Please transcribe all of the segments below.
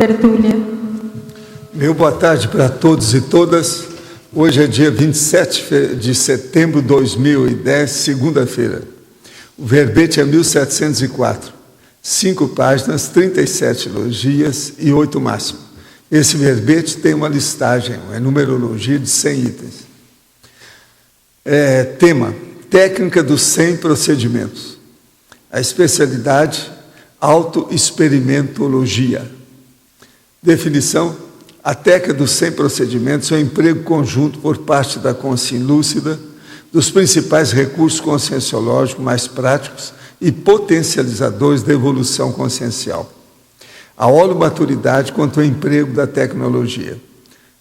tertúlia. Meu boa tarde para todos e todas. Hoje é dia 27 de setembro de 2010, segunda-feira. O verbete é 1704. 5 páginas, 37 elogias e 8 máximo. Esse verbete tem uma listagem, é numerologia de 100 itens. Tema: técnica dos 100 procedimentos. A especialidade: autoexperimentologia. Definição: a técnica dos 100 procedimentos é o emprego conjunto por parte da consciência lúcida dos principais recursos conscienciológicos mais práticos e potencializadores da evolução consciencial. A holomaturidade quanto ao emprego da tecnologia.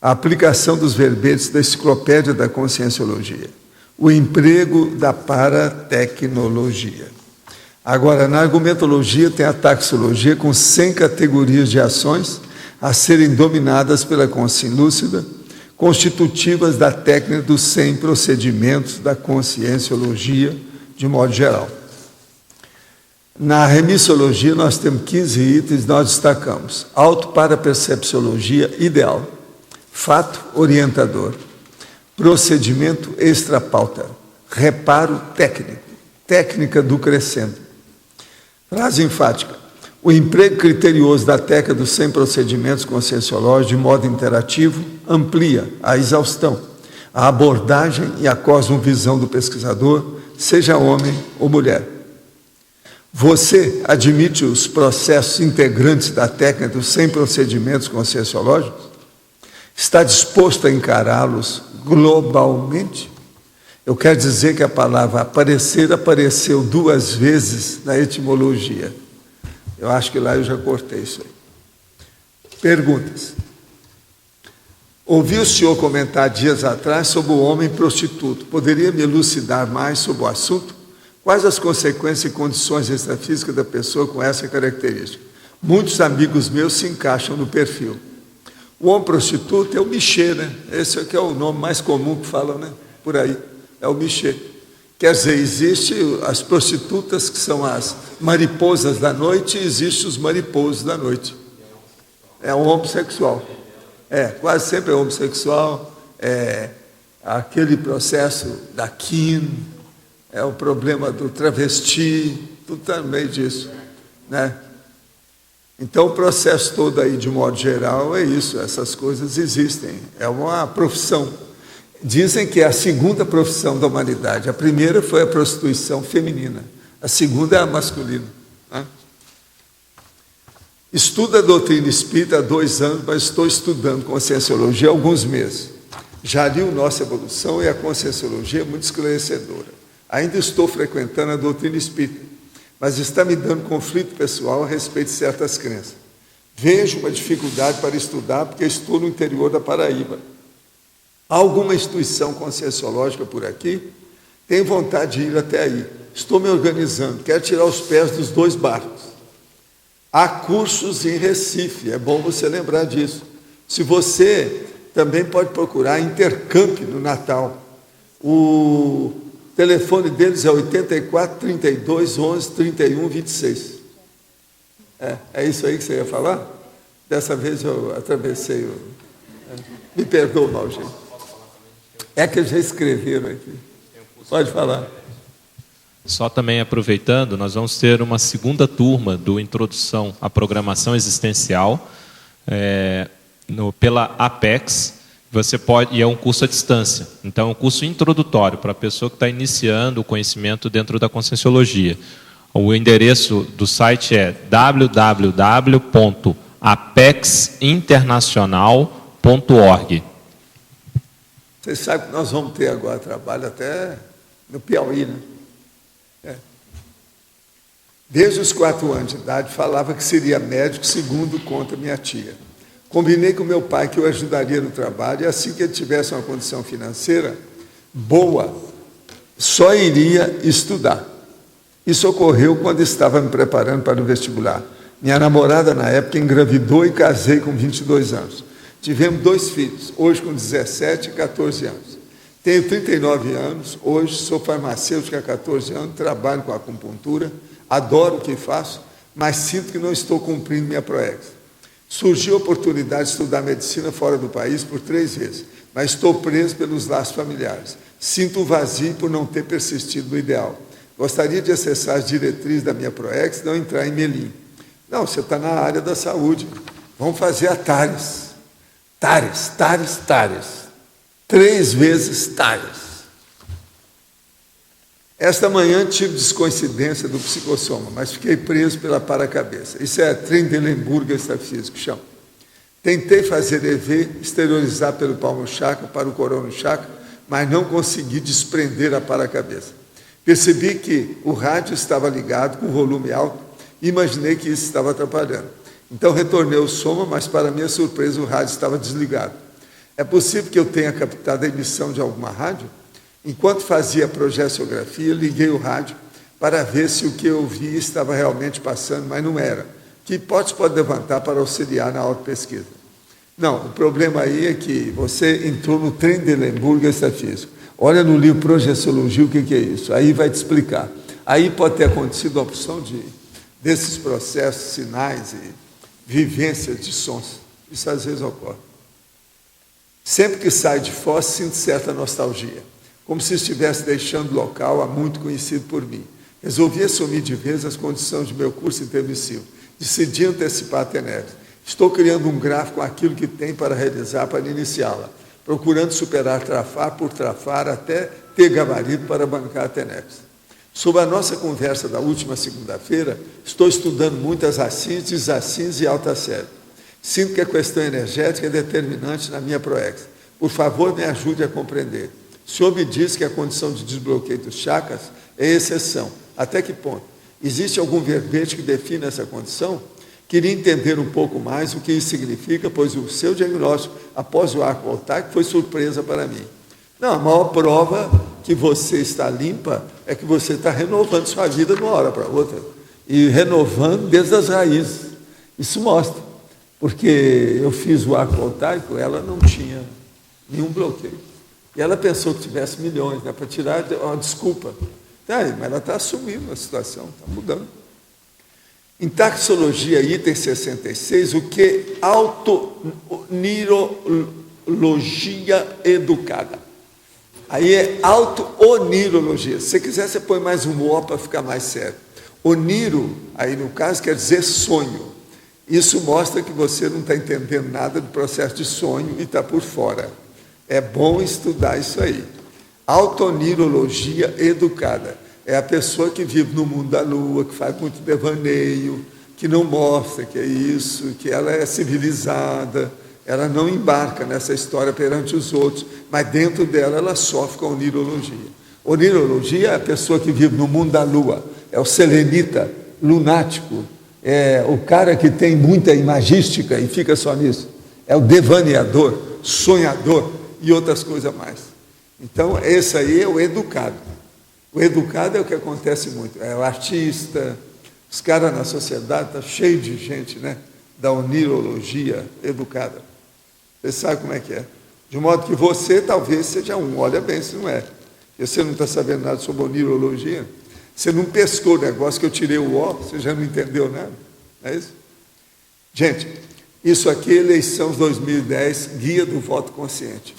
A aplicação dos verbetes da enciclopédia da conscienciologia. O emprego da paratecnologia. Agora, na argumentologia tem a taxologia com 100 categorias de ações a serem dominadas pela consciência lúcida, constitutivas da técnica dos 100 procedimentos da conscienciologia, de modo geral. Na remissologia, nós temos 15 itens, nós destacamos: autoparapercepciologia ideal, fato orientador, procedimento extrapauta, reparo técnico, técnica do crescendo. Frase enfática: o emprego criterioso da técnica dos 100 procedimentos conscienciológicos de modo interativo amplia a exaustão, a abordagem e a cosmovisão do pesquisador, seja homem ou mulher. Você admite os processos integrantes da técnica dos 100 procedimentos conscienciológicos? Está disposto a encará-los globalmente? Eu quero dizer que a palavra aparecer apareceu 2 vezes na etimologia. Eu acho que lá eu já cortei isso aí. Perguntas. Ouvi o senhor comentar dias atrás sobre o homem prostituto. Poderia me elucidar mais sobre o assunto? Quais as consequências e condições extrafísicas da pessoa com essa característica? Muitos amigos meus se encaixam no perfil. O homem prostituto é o michê, né? Esse aqui é o nome mais comum que falam, né? Por aí. É o michê. Quer dizer, existem as prostitutas que são as mariposas da noite e existem os mariposos da noite. É um homossexual. Quase sempre é homossexual. É aquele processo da kin, é o problema do travesti, tudo também disso, né? Então, o processo todo aí, de modo geral, é isso. Essas coisas existem. É uma profissão. Dizem que é a segunda profissão da humanidade. A primeira foi a prostituição feminina. A segunda é a masculina, né? Estudo a doutrina espírita há 2 anos, mas estou estudando conscienciologia há alguns meses. Já li o Nossa Evolução e a conscienciologia é muito esclarecedora. Ainda estou frequentando a doutrina espírita, mas está me dando conflito pessoal a respeito de certas crenças. Vejo uma dificuldade para estudar porque estou no interior da Paraíba. Há alguma instituição conscienciológica por aqui? Tenho vontade de ir até aí. Estou me organizando, quero tirar os pés dos 2 barcos. Há cursos em Recife, é bom você lembrar disso. Se você também pode procurar Intercamp no Natal. O telefone deles é 84 32 11 31 26. É isso aí que você ia falar? Dessa vez eu atravessei Me perdoa, Valdir. É que já escreveram aqui. Pode falar. Só também aproveitando, nós vamos ter uma segunda turma do Introdução à Programação Existencial pela Apex. Você pode, e é um curso à distância. Então, é um curso introdutório para a pessoa que está iniciando o conhecimento dentro da Conscienciologia. O endereço do site é www.apexinternacional.org. Vocês sabem que nós vamos ter agora trabalho até no Piauí, né? Desde os 4 anos de idade, falava que seria médico, segundo conta minha tia. Combinei com meu pai que eu ajudaria no trabalho, e assim que ele tivesse uma condição financeira boa, só iria estudar. Isso ocorreu quando estava me preparando para o vestibular. Minha namorada, na época, engravidou e casei com 22 anos. Tivemos 2 filhos, hoje com 17 e 14 anos. Tenho 39 anos, hoje sou farmacêutico há 14 anos, trabalho com acupuntura, adoro o que faço, mas sinto que não estou cumprindo minha proex. Surgiu a oportunidade de estudar medicina fora do país por 3 vezes, mas estou preso pelos laços familiares. Sinto um vazio por não ter persistido no ideal. Gostaria de acessar as diretrizes da minha PROEX e não entrar em melim. Não, você está na área da saúde. Vamos fazer a TARES. TARES. 3 vezes TARES. Esta manhã tive descoincidência do psicossoma, mas fiquei preso pela paracabeça. Isso é Trendelenburg extrafísico, chama. Tentei fazer EV, exteriorizar pelo palmo chakra para o corono chakra, mas não consegui desprender a paracabeça. Percebi que o rádio estava ligado com volume alto e imaginei que isso estava atrapalhando. Então retornei ao soma, mas para minha surpresa o rádio estava desligado. É possível que eu tenha captado a emissão de alguma rádio? Enquanto fazia a projeciografia, liguei o rádio para ver se o que eu vi estava realmente passando, mas não era. Que hipótese pode levantar para auxiliar na autopesquisa? Não, o problema aí é que você entrou no Trendelenburg extrafísico. Olha no livro Projeciologia o que é isso. Aí vai te explicar. Aí pode ter acontecido a opção desses processos, sinais e vivências de sons. Isso às vezes ocorre. Sempre que saio de Foz, sinto certa nostalgia, como se estivesse deixando o local há muito conhecido por mim. Resolvi assumir de vez as condições de meu curso intermissivo. Decidi antecipar a TENEPS. Estou criando um gráfico com aquilo que tem para realizar para iniciá-la, procurando superar trafar por trafar até ter gabarito para bancar a TENEPS. Sobre a nossa conversa da última segunda-feira, estou estudando muito as acins, desacins e alta série. Sinto que a questão energética é determinante na minha PROEX. Por favor, me ajude a compreender. O senhor me diz que a condição de desbloqueio dos chakras é exceção. Até que ponto? Existe algum verbete que define essa condição? Queria entender um pouco mais o que isso significa, pois o seu diagnóstico após o arco voltaico foi surpresa para mim. Não, a maior prova que você está limpa é que você está renovando sua vida de uma hora para outra. E renovando desde as raízes. Isso mostra. Porque eu fiz o arco voltaico, ela não tinha nenhum bloqueio. E ela pensou que tivesse milhões, né, para tirar uma desculpa. Mas ela está assumindo a situação, está mudando. Em taxologia, item 66, o que autonirologia educada. Aí é auto-onirologia. Se você quiser, você põe mais um O para ficar mais sério. Oniro, aí no caso, quer dizer sonho. Isso mostra que você não está entendendo nada do processo de sonho e está por fora. É bom estudar isso aí. Autonirologia educada. É a pessoa que vive no mundo da lua, que faz muito devaneio, que não mostra que é isso, que ela é civilizada, ela não embarca nessa história perante os outros, mas dentro dela ela sofre com a onirologia. Onirologia é a pessoa que vive no mundo da lua, é o selenita, lunático, é o cara que tem muita imagística e fica só nisso, é o devaneador, sonhador e outras coisas mais. Então, esse aí é o educado. O educado é o que acontece muito, é o artista, os caras na sociedade, está cheio de gente, né, da onirologia educada. Você sabe como é que é. De modo que você talvez seja um, olha bem se não é. Porque você não está sabendo nada sobre onirologia, você não pescou o negócio que eu tirei o O, você já não entendeu nada, não é isso? Gente, isso aqui é eleição 2010, guia do voto consciente.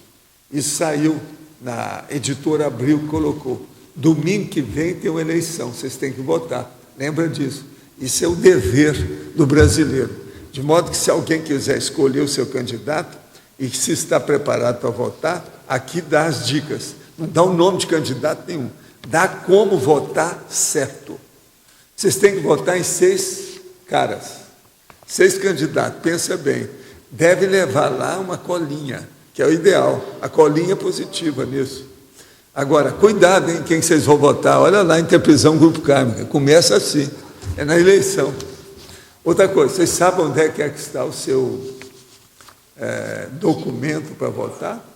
Isso saiu na editora Abril, colocou. Domingo que vem tem uma eleição, vocês têm que votar. Lembra disso? Isso é o dever do brasileiro. De modo que se alguém quiser escolher o seu candidato e se está preparado para votar, aqui dá as dicas. Não dá o nome de candidato nenhum. Dá como votar certo. Vocês têm que votar em 6 caras. 6 candidatos, pensa bem. Deve levar lá uma colinha, que é o ideal. A colinha positiva nisso. Agora, cuidado, hein, quem vocês vão votar. Olha lá, Interprisão Grupo Kármica. Começa assim, é na eleição. Outra coisa, vocês sabem onde é que está o seu documento para votar?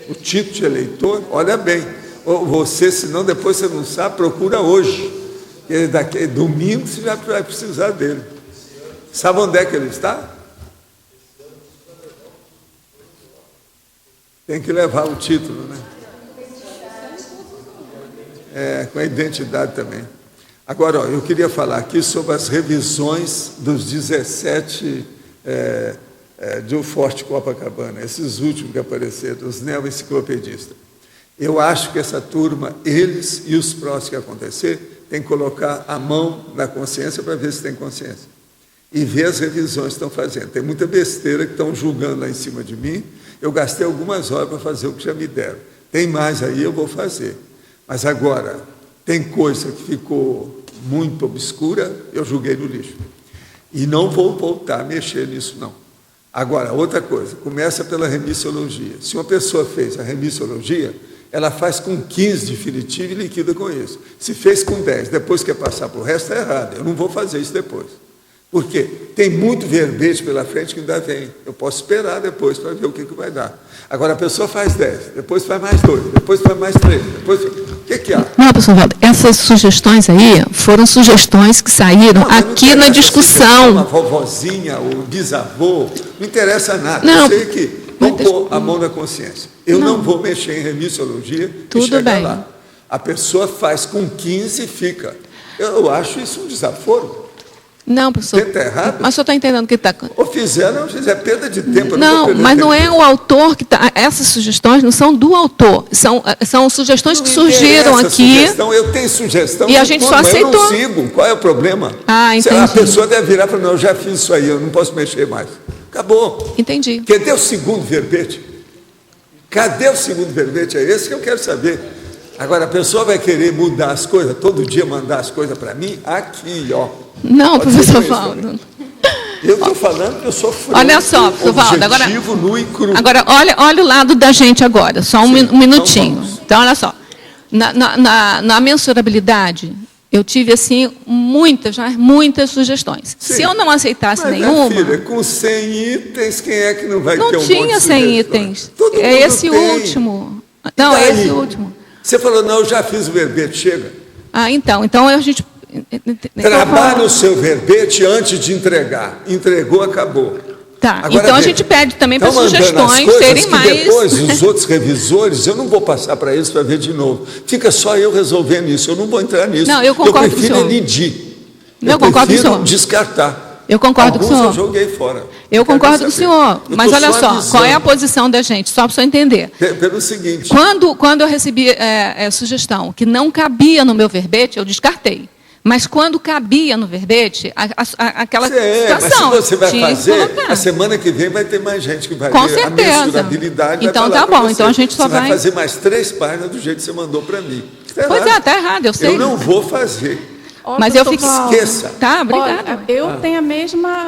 O título de eleitor? Olha bem, você, senão depois você não sabe, procura hoje. Daqui domingo você já vai precisar dele. Sabe onde é que ele está? Tem que levar o título, né? Com a identidade também. Agora, eu queria falar aqui sobre as revisões dos 17 do Forte Copacabana, esses últimos que apareceram, os neo-enciclopedistas. Eu acho que essa turma, eles e os próximos que acontecer, tem que colocar a mão na consciência para ver se tem consciência. E ver as revisões que estão fazendo. Tem muita besteira que estão julgando lá em cima de mim. Eu gastei algumas horas para fazer o que já me deram. Tem mais aí, eu vou fazer. Mas agora, tem coisa que ficou muito obscura, eu julguei no lixo. E não vou voltar a mexer nisso, não. Agora, outra coisa, começa pela remissiologia. Se uma pessoa fez a remissiologia, ela faz com 15 definitivo e liquida com isso. Se fez com 10, depois quer passar para o resto, está errado. Eu não vou fazer isso depois. Por quê? Tem muito verbete pela frente que ainda vem. Eu posso esperar depois para ver o que vai dar. Agora, a pessoa faz 10, depois faz mais 2, depois faz mais 3, depois... O que há? Não, professor Valdo, essas sugestões aí foram sugestões que saíram aqui na discussão. A vovozinha, o bisavô, não interessa nada. Não, eu sei que vamos pôr a mão na consciência. Eu não vou mexer em remissiologia e chegar bem. lá. A pessoa faz com 15 e fica. Eu acho isso um desaforo. Não, professor. Está errado? Mas o senhor está entendendo o que está... Ou fizeram, é perda de tempo. Não, mas não é o autor que está... Essas sugestões não são do autor. São sugestões que surgiram aqui. Eu tenho sugestão. E a gente só aceitou. Eu não sigo. Qual é o problema? Ah, entendi. A pessoa deve virar e falar, não, eu já fiz isso aí, eu não posso mexer mais. Acabou. Entendi. Cadê o segundo verbete? Cadê o segundo verbete? É esse que eu quero saber. Agora, a pessoa vai querer mudar as coisas, todo dia mandar as coisas para mim? Aqui, ó. Não, professor Valdo. Eu estou falando que eu sou franco, olha só, professor Valdo, objetivo, nu e cru. Agora, olha o lado da gente agora, só um minutinho. Então, olha só. Na mensurabilidade, eu tive, assim, muitas sugestões. Sim. Se eu não aceitasse nenhuma... Minha filha, com 100 itens, quem é que não vai ter um monte de sugestões? Não tinha 100 itens. Todo mundo esse tem. Último. Não, é esse último. Você falou, não, eu já fiz o verbete, chega. Ah, então a gente... Trabalhe o seu verbete antes de entregar. Entregou, acabou. Tá, agora, então a gente pede também para sugestões serem mais... Depois, os outros revisores, eu não vou passar para eles para ver de novo. Fica só eu resolvendo isso, eu não vou entrar nisso. Não, eu concordo com o senhor. Eu prefiro elidir. Eu concordo com o senhor. Descartar. Eu concordo com o senhor. Eu joguei fora. Eu concordo com o senhor. Mas olha só, qual é a posição da gente? Só para o senhor entender. Pelo seguinte... Quando eu recebi sugestão que não cabia no meu verbete, eu descartei. Mas quando cabia no verbete, aquela situação... Mas se você vai fazer, a semana que vem vai ter mais gente que vai com ler certeza. A mensurabilidade. Então tá bom, então a gente só vai fazer mais 3 páginas do jeito que você mandou para mim. Pois é, está errado, eu sei. Eu não vou fazer. Mas eu fiquei... Esqueça. Tá, obrigada. Eu tenho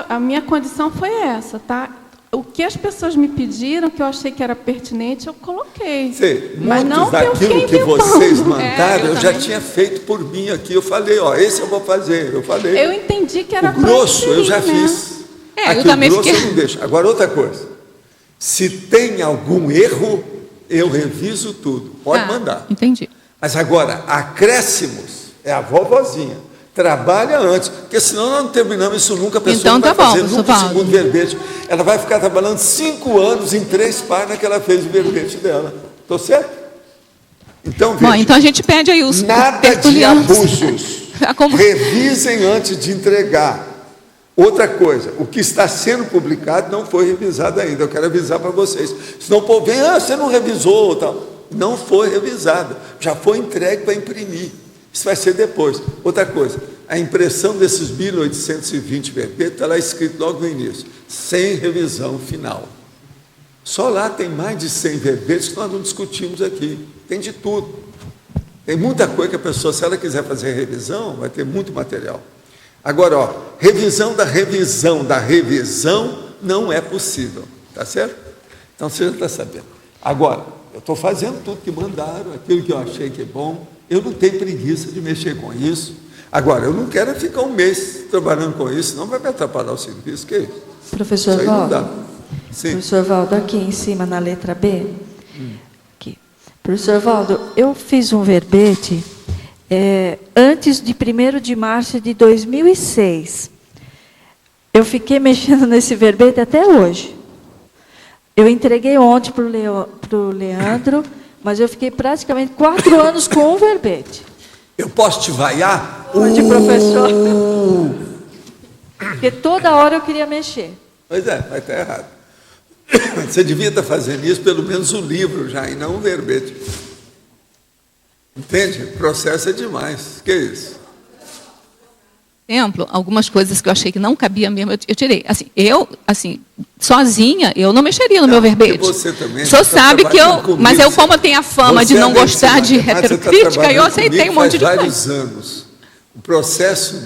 a minha condição foi essa, tá? O que as pessoas me pediram, que eu achei que era pertinente, eu coloquei. Mas não daquilo que vocês mandaram, eu já tinha feito por mim aqui. Eu falei, ó, esse eu vou fazer. Eu falei. Eu entendi que era o grosso, eu já fiz. Eu também grosso fiquei... eu não deixo. Agora, outra coisa. Se tem algum erro, eu reviso tudo. Pode mandar. Entendi. Mas agora, acréscimos, é a vovozinha. Trabalha antes, porque senão nós não terminamos isso nunca, a pessoa não vai fazer nunca o segundo verbete. Ela vai ficar trabalhando 5 anos em 3 páginas que ela fez o verbete dela. Estou certo? Então, veja, então a gente pede aí os nada de abusos. Revisem antes de entregar. Outra coisa, o que está sendo publicado não foi revisado ainda. Eu quero avisar para vocês. Senão o povo vem, você não revisou. Tal. Não foi revisado. Já foi entregue para imprimir. Isso vai ser depois. Outra coisa, a impressão desses 1.820 verbetes está lá escrito logo no início, sem revisão final. Só lá tem mais de 100 verbetes que nós não discutimos aqui. Tem de tudo. Tem muita coisa que a pessoa, se ela quiser fazer revisão, vai ter muito material. Agora, ó, revisão da revisão não é possível. Tá certo? Então, você já está sabendo. Agora, eu estou fazendo tudo que mandaram, aquilo que eu achei que é bom. Eu não tenho preguiça de mexer com isso. Agora, eu não quero ficar 1 mês trabalhando com isso, não vai me atrapalhar o serviço, que é isso? Professor Valdo, professor Valdo, aqui em cima na letra B. Aqui. Professor Valdo, eu fiz um verbete antes de 1º de março de 2006. Eu fiquei mexendo nesse verbete até hoje. Eu entreguei ontem para o Leandro, mas eu fiquei praticamente 4 anos com um verbete. Eu posso te vaiar? Pode, professor. Porque toda hora eu queria mexer. Pois é, vai estar errado. Você devia estar fazendo isso, pelo menos o livro já, e não o verbete. Entende? O processo é demais. Que é isso? Exemplo, algumas coisas que eu achei que não cabia mesmo, eu tirei. Assim, sozinha, eu não mexeria no meu verbete. Você também. O senhor sabe que eu... Mas eu, como eu tenho a fama de não gostar de retrocrítica, eu aceitei um monte de coisa. Faz vários anos. O processo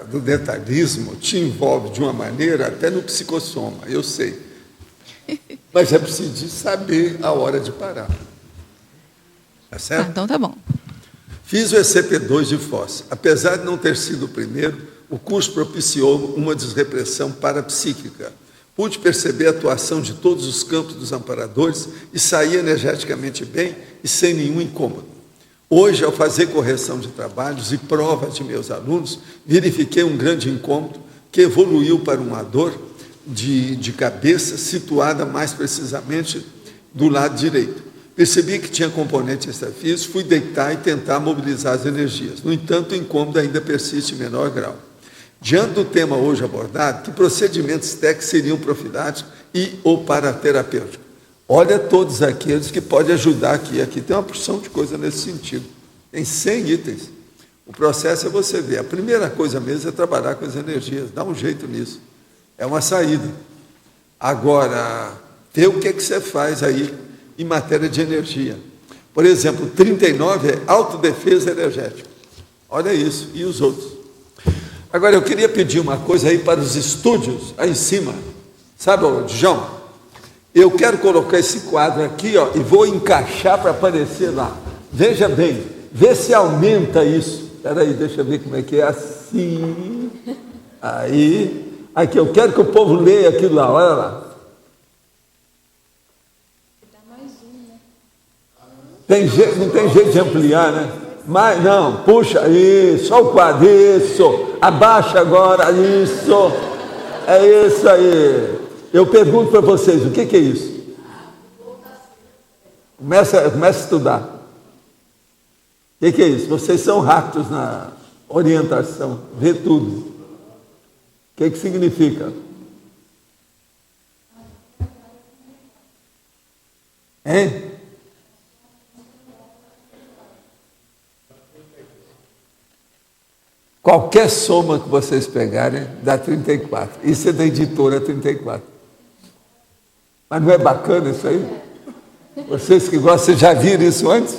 do detalhismo te envolve de uma maneira, até no psicossoma, eu sei. Mas é preciso saber a hora de parar. Tá certo? Então tá bom. Fiz o ECP2 de Foz. Apesar de não ter sido o primeiro, o curso propiciou uma desrepressão parapsíquica. Pude perceber a atuação de todos os campos dos amparadores e saí energeticamente bem e sem nenhum incômodo. Hoje, ao fazer correção de trabalhos e provas de meus alunos, verifiquei um grande incômodo que evoluiu para uma dor de cabeça situada mais precisamente do lado direito. Percebi que tinha componente extrafísico, fui deitar e tentar mobilizar as energias. No entanto, o incômodo ainda persiste em menor grau. Diante do tema hoje abordado, que procedimentos técnicos seriam profiláticos e ou paraterapêuticos? Olha todos aqueles que podem ajudar aqui. Aqui tem uma porção de coisa nesse sentido. Tem 100 itens. O processo é você ver. A primeira coisa mesmo é trabalhar com as energias. Dá um jeito nisso. É uma saída. Agora, ver o que você faz aí em matéria de energia. Por exemplo, 39 é autodefesa energética. Olha isso. E os outros? Agora, eu queria pedir uma coisa aí para os estúdios, aí em cima. Sabe, João? Eu quero colocar esse quadro aqui, ó, e vou encaixar para aparecer lá. Veja bem, vê se aumenta isso. Espera aí, deixa eu ver como é que é. Assim. Aí. Aqui, eu quero que o povo leia aquilo lá, olha lá. Não tem jeito de ampliar, né? Mas não, puxa, isso, só o quadro, isso. Abaixa agora, isso. É isso aí. Eu pergunto para vocês, o que é isso? Começa a estudar. O que é isso? Vocês são rápidos na orientação, vê tudo. O que significa? Hein? Qualquer soma que vocês pegarem dá 34. Isso é da editora 34. Mas não é bacana isso aí? Vocês que gostam, vocês já viram isso antes?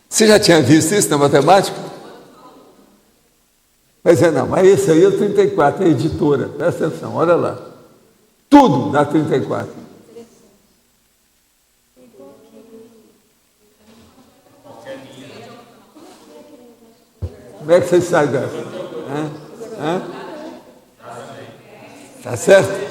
Você já tinha visto isso na matemática? Mas mas esse aí é o 34, é a editora. Presta atenção, olha lá. Tudo dá 34. Como é que vocês saem dessa? Tá certo?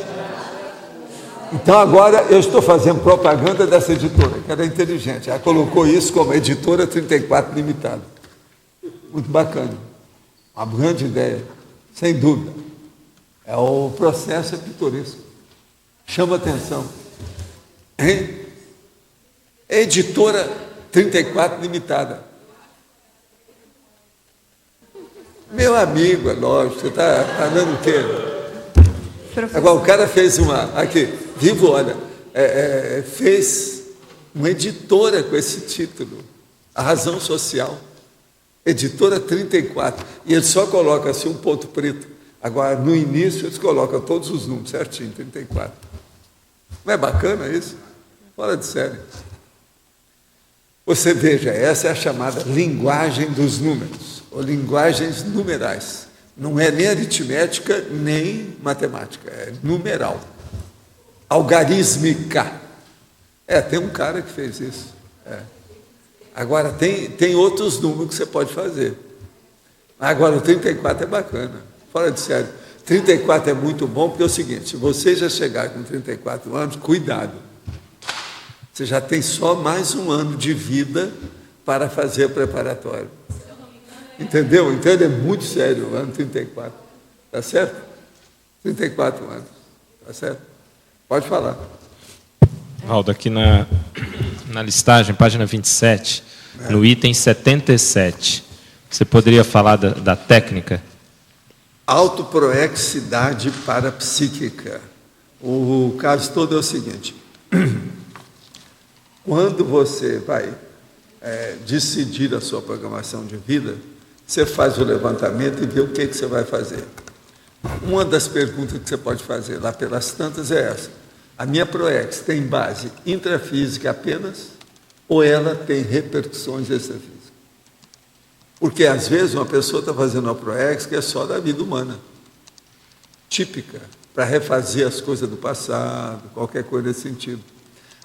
Então agora eu estou fazendo propaganda dessa editora, que era inteligente. Ela colocou isso como editora 34 limitada. Muito bacana. Uma grande ideia, sem dúvida. O processo é pitoresco. Chama atenção. Hein? Editora 34 limitada. Meu amigo, é lógico, você está falando o quê? Professor. Agora, o cara fez aqui, vivo, olha, fez uma editora com esse título, A Razão Social, editora 34, e ele só coloca assim um ponto preto. Agora, no início, eles colocam todos os números, certinho, 34. Não é bacana isso? Fora de sério. Você veja, essa é a chamada linguagem dos números, ou linguagens numerais. Não é nem aritmética, nem matemática, é numeral. Algarísmica. Tem um cara que fez isso. Agora, tem outros números que você pode fazer. Agora, o 34 é bacana, fora de sério. 34 é muito bom, porque é o seguinte, se você já chegar com 34 anos, cuidado. Você já tem só mais um ano de vida para fazer preparatório. Entendeu? Então, ele é muito sério, o ano 34. Tá certo? 34 anos. Tá certo? Pode falar. Aldo, aqui na listagem, página 27, no item 77, você poderia falar da técnica? Autoproexidade parapsíquica. O caso todo é o seguinte: quando você vai decidir a sua programação de vida, você faz o levantamento e vê o que você vai fazer. Uma das perguntas que você pode fazer lá pelas tantas é essa: a minha PROEX tem base intrafísica apenas ou ela tem repercussões extrafísicas? Porque às vezes uma pessoa está fazendo uma PROEX que é só da vida humana, típica, para refazer as coisas do passado, qualquer coisa nesse sentido.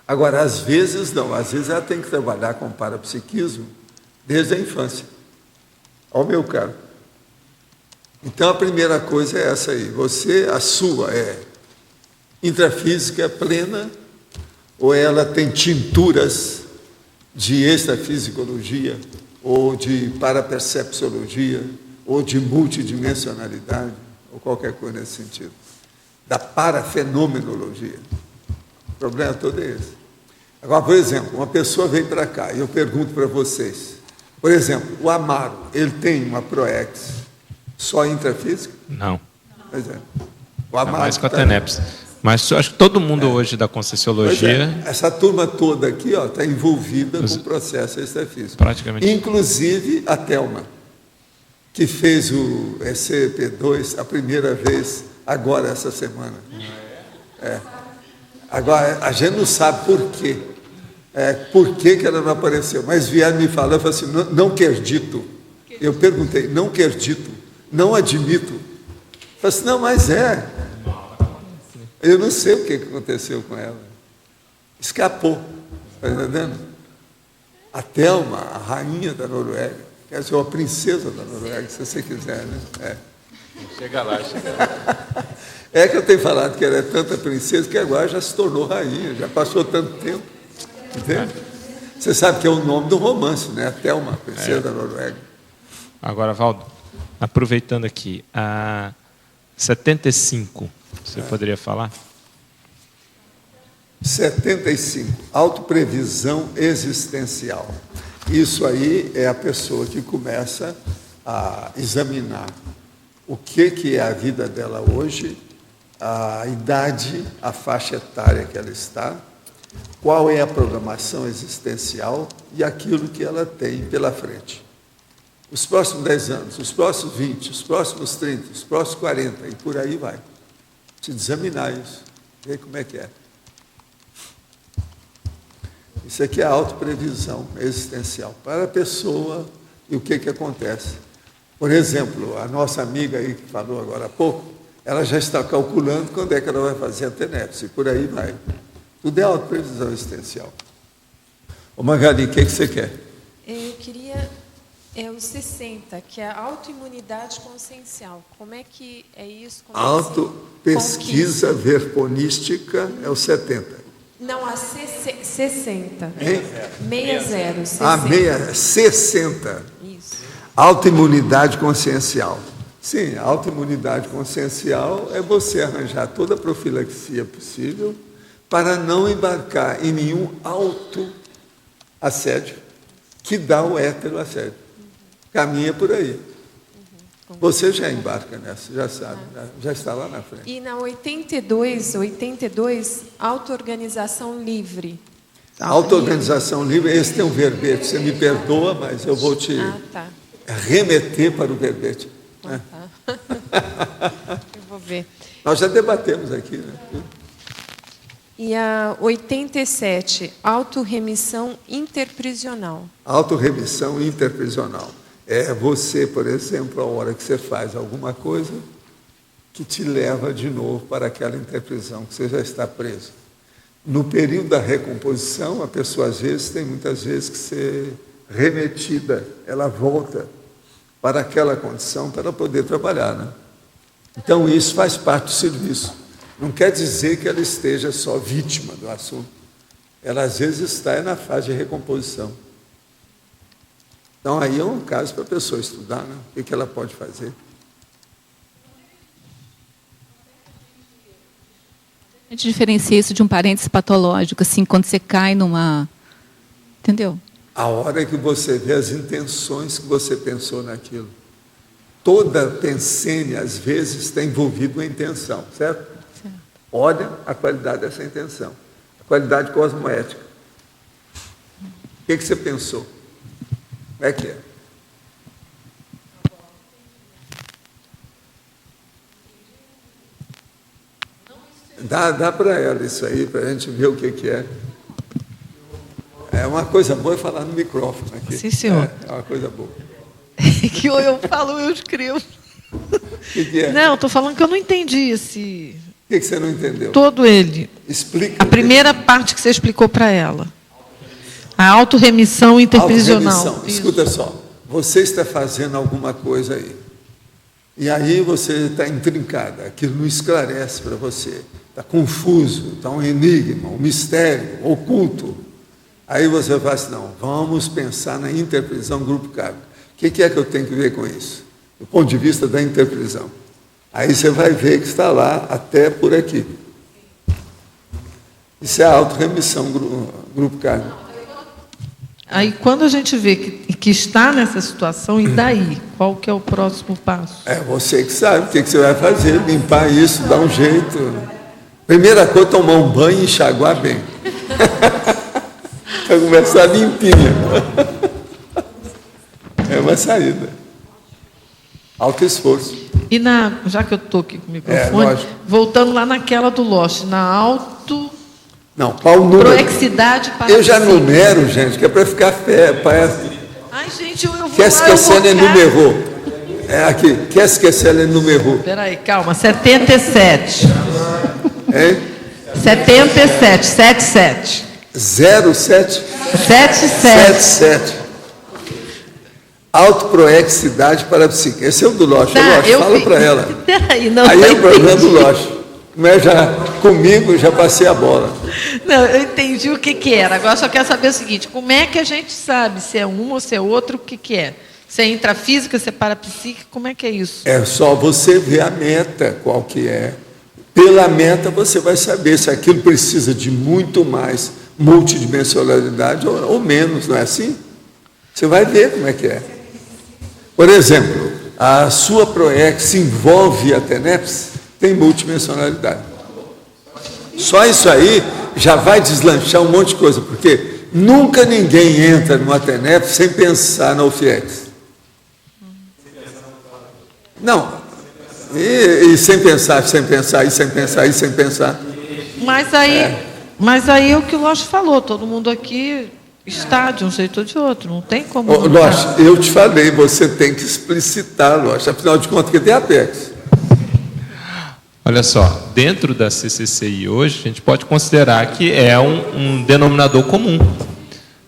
Agora, às vezes não, às vezes ela tem que trabalhar com parapsiquismo desde a infância. Ó, meu caro. Então, a primeira coisa é essa aí. A sua é intrafísica plena, ou ela tem tinturas de extrafisicologia, ou de parapercepciologia, ou de multidimensionalidade, ou qualquer coisa nesse sentido. Da parafenomenologia. O problema todo é esse. Agora, por exemplo, uma pessoa vem para cá e eu pergunto para vocês, por exemplo, o Amaro, ele tem uma PROEX só intrafísica? Não. Pois é. O Amaro mais com a TENEPS. Mas eu acho que todo mundo hoje da Conscienciologia... Essa turma toda aqui está envolvida com o processo extrafísico. Praticamente. Inclusive a Thelma, que fez o SCP-2 a primeira vez agora, essa semana. Agora, a gente não sabe por quê. Por que ela não apareceu. Mas vieram me falar, eu falei assim, não acredito. Eu perguntei, não acredito, não admito. Eu falei assim, não, mas é. Eu não sei o que aconteceu com ela. Escapou, está entendendo? A Thelma, a rainha da Noruega, quer dizer, a princesa da Noruega, se você quiser, né? Chega lá, chega lá. É que eu tenho falado que ela é tanta princesa que agora já se tornou rainha, já passou tanto tempo. Entende? Você sabe que é o nome do romance, né? A Thelma, princesa da Noruega. Agora, Valdo, aproveitando aqui, a 75, você poderia falar? 75, autoprevisão existencial. Isso aí é a pessoa que começa a examinar o que é a vida dela hoje, a idade, a faixa etária que ela está, qual é a programação existencial e aquilo que ela tem pela frente. Os próximos 10 anos, os próximos 20, os próximos 30, os próximos 40, e por aí vai. Se examinar isso, ver como é que é. Isso aqui é a autoprevisão existencial para a pessoa e o que acontece. Por exemplo, a nossa amiga aí que falou agora há pouco, ela já está calculando quando é que ela vai fazer a TENEPS, e por aí vai. Tudo é autoprevisão existencial. Ô Magali, o que você quer? Eu queria... o 60, que é a autoimunidade consciencial. Como é que é isso? Autopesquisa verponística é o 70. Não, a 60. Hein? 60. 60. Isso. Autoimunidade consciencial. Sim, a autoimunidade consciencial é você arranjar toda a profilaxia possível para não embarcar em nenhum auto-assédio que dá o hétero-assédio. Caminha por aí. Você já embarca nessa, já sabe, já está lá na frente. E na 82, auto-organização livre. A auto-organização livre, esse tem um verbete, você me perdoa, mas eu vou te remeter para o verbete. Tá. Eu vou ver. Nós já debatemos aqui, né? E a 87, autorremissão interprisional. Autorremissão interprisional. É você, por exemplo, a hora que você faz alguma coisa que te leva de novo para aquela interprisão, que você já está preso. No período da recomposição, a pessoa às vezes tem muitas vezes que ser remetida, ela volta para aquela condição para poder trabalhar, né? Então isso faz parte do serviço. Não quer dizer que ela esteja só vítima do assunto. Ela às vezes está na fase de recomposição. Então aí é um caso para a pessoa estudar, né? O que ela pode fazer. A gente diferencia isso de um parêntese patológico, assim, quando você cai numa... Entendeu? A hora que você vê as intenções que você pensou naquilo. Toda pensênia, às vezes, está envolvida com a intenção, certo? Olha a qualidade dessa intenção, a qualidade cosmoética. O que você pensou? Como é que é? Dá para ela isso aí, para a gente ver o que é. É uma coisa boa falar no microfone aqui. Sim, senhor. É uma coisa boa. Que eu falo, eu escrevo. O que é? Não, estou falando que eu não entendi esse... O que você não entendeu? Todo ele. Explica. A primeira parte que você explicou para ela. A autorremissão interprisional. Autorremissão. Escuta só. Você está fazendo alguma coisa aí. E aí você está intrincada. Aquilo não esclarece para você. Está confuso, está um enigma, um mistério, oculto. Aí você fala assim, não, vamos pensar na interprisão grupo kármico. O que é que eu tenho que ver com isso? Do ponto de vista da interprisão. Aí você vai ver que está lá até por aqui. Isso é a autorremissão grupo kármico. Aí, quando a gente vê que está nessa situação, e daí? Qual que é o próximo passo? É você que sabe o que você vai fazer, limpar isso, dar um jeito. Primeira coisa, tomar um banho e enxaguar bem. Para começar limpinha. É uma saída. Alto esforço. E já que eu estou aqui com o microfone, voltando lá naquela do Lost, na Não, qual o número? Proexidade para eu já numero, gente, que é para ficar fé. Ai, gente, eu vou Quer esquecer o número? É aqui. Quer esquecer o número? Espera aí, calma. 77. Hein? 77. 77. 07? 77. Autoproexidade para a psique. Esse é o do Lost. Tá, fala para ela. Peraí, não. Aí é o problema do Lost. Mas comigo já passei a bola. Não, eu entendi o que era. Agora só quero saber o seguinte: como é que a gente sabe se é um ou se é outro, o que é? Se é intrafísica, se é parapsíquica, como é que é isso? É só você ver a meta, qual que é. Pela meta você vai saber se aquilo precisa de muito mais multidimensionalidade ou menos, não é assim? Você vai ver como é que é. Por exemplo, a sua PROEX envolve a TENEPS, tem multidimensionalidade. Só isso aí já vai deslanchar um monte de coisa, porque nunca ninguém entra numa TENEPS sem pensar na OFIEX. Não. E sem pensar. Mas aí é o que o Lost falou, todo mundo aqui está de um jeito ou de outro, não tem como... Lost, eu te falei, você tem que explicitar, Lost, afinal de contas, que tem Apex. Olha só, dentro da CCCI hoje, a gente pode considerar que é um denominador comum.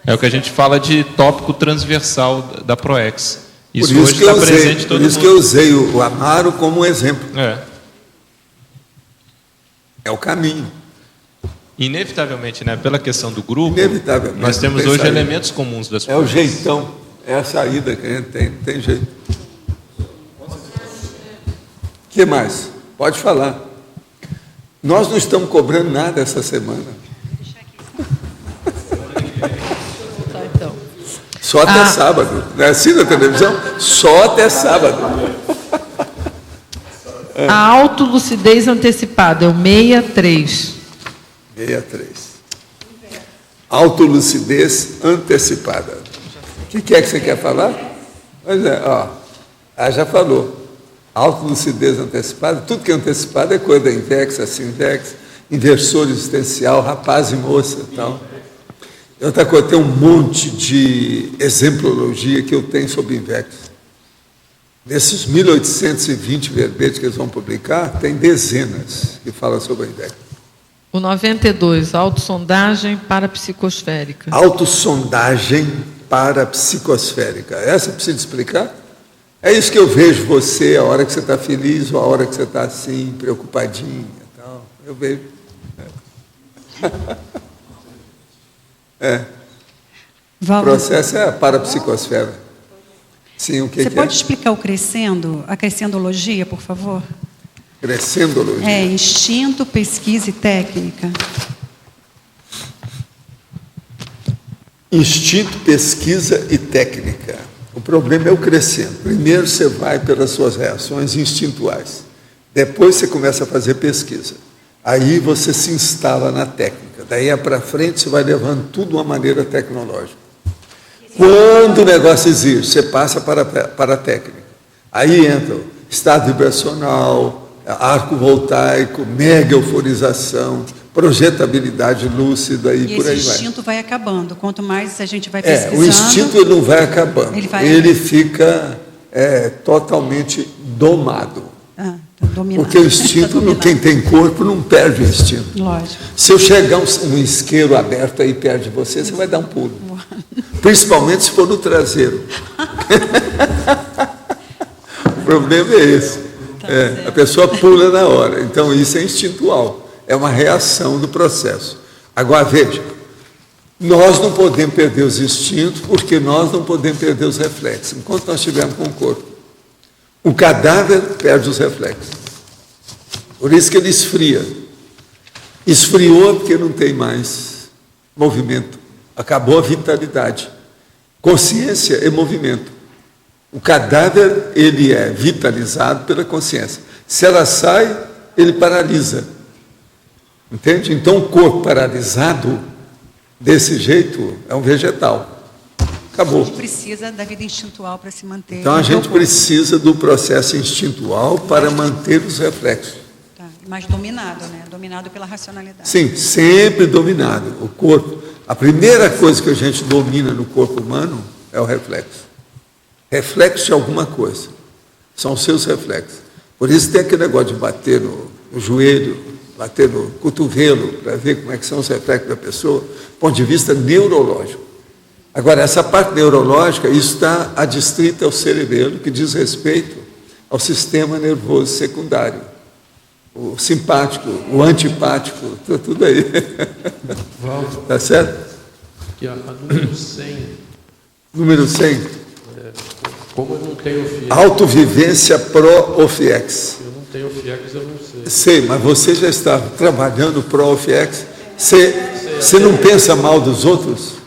É o que a gente fala de tópico transversal da PROEX. Isso hoje está presente em todo mundo. Por isso que eu usei o Amaro como um exemplo. É o caminho. Inevitavelmente, né, pela questão do grupo, nós temos hoje elementos comuns das PROEX. É o jeitão, é a saída que a gente tem, não tem jeito. O que mais? Pode falar. Nós não estamos cobrando nada essa semana. Só até sábado. Não é assim na televisão? Só até sábado. A autolucidez antecipada é o 63. 63. Autolucidez antecipada. O que é que você quer falar? Pois é, já falou. Autolucidez antecipada, tudo que é antecipado é coisa da Invex, Assinvex, inversor existencial, rapaz e moça e tal. Outra coisa, tem um monte de exemplologia que eu tenho sobre Invex. Desses 1.820 verbetes que eles vão publicar, tem dezenas que falam sobre a Invex. O 92, autossondagem parapsicosférica. Autossondagem parapsicosférica. Essa precisa explicar? É isso que eu vejo você, a hora que você está feliz ou a hora que você está assim, preocupadinha e tal. Eu vejo. O processo é a parapsicosfera. Sim, o que Você pode explicar o crescendo, a crescendologia, por favor? Crescendologia? Instinto, pesquisa e técnica. Instinto, pesquisa e técnica. O problema é o crescendo. Primeiro você vai pelas suas reações instintuais. Depois você começa a fazer pesquisa. Aí você se instala na técnica. Daí para frente você vai levando tudo de uma maneira tecnológica. Quando o negócio existe, você passa para a técnica. Aí entra o estado vibracional, arco voltaico, mega euforização, projetabilidade lúcida e por aí vai. Esse instinto vai acabando. Quanto mais a gente vai pesquisando... O instinto ele não vai acabando. Ele fica totalmente domado. Dominado. Porque o instinto, quem tem corpo, não perde o instinto. Lógico. Se eu chegar um isqueiro aberto aí perto de você, você vai dar um pulo. Principalmente se for no traseiro. O problema é esse. A pessoa pula na hora. Então, isso é instintual. É uma reação do processo. Agora, veja, nós não podemos perder os instintos porque nós não podemos perder os reflexos. Enquanto nós estivermos com o corpo. O cadáver perde os reflexos. Por isso que ele esfria. Esfriou porque não tem mais movimento. Acabou a vitalidade. Consciência é movimento. O cadáver, ele é vitalizado pela consciência. Se ela sai, ele paralisa. Entende? Então, o corpo paralisado, desse jeito, é um vegetal. Acabou. A gente precisa da vida instintual para se manter. Então, a gente precisa do processo instintual para manter os reflexos. Tá. Mas dominado, né? Dominado pela racionalidade. Sim, sempre dominado. O corpo. A primeira coisa que a gente domina no corpo humano é o reflexo. Reflexo de alguma coisa. São os seus reflexos. Por isso tem aquele negócio de bater no joelho, bater no cotovelo, para ver como é que são os reflexos da pessoa, do ponto de vista neurológico. Agora, essa parte neurológica, isso está adstrita ao cerebelo, que diz respeito ao sistema nervoso secundário. O simpático, o antipático, tudo aí. Está certo? Aqui, a número 100. Número 100. Como eu não tenho FIEX. Autovivência pró-OFIEX. Eu não tenho FIEX, eu não sei. Sei, mas você já está trabalhando pró-OFIEX. Você não pensa mal dos outros?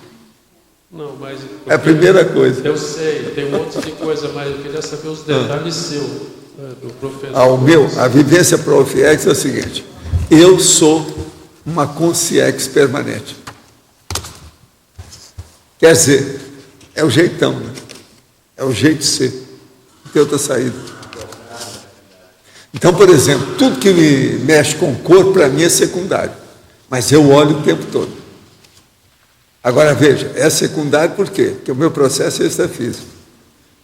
Não, mas... É a primeira coisa. Eu sei, tem um monte de coisa, mas eu queria saber os detalhes seus, do professor. A vivência pró-OFIEX é o seguinte: eu sou uma consciex permanente. Quer dizer, é o jeitão, né? É o jeito de ser. Não tem outra saída. Então, por exemplo, tudo que me mexe com o corpo, para mim é secundário. Mas eu olho o tempo todo. Agora, veja, é secundário por quê? Porque o meu processo é extrafísico.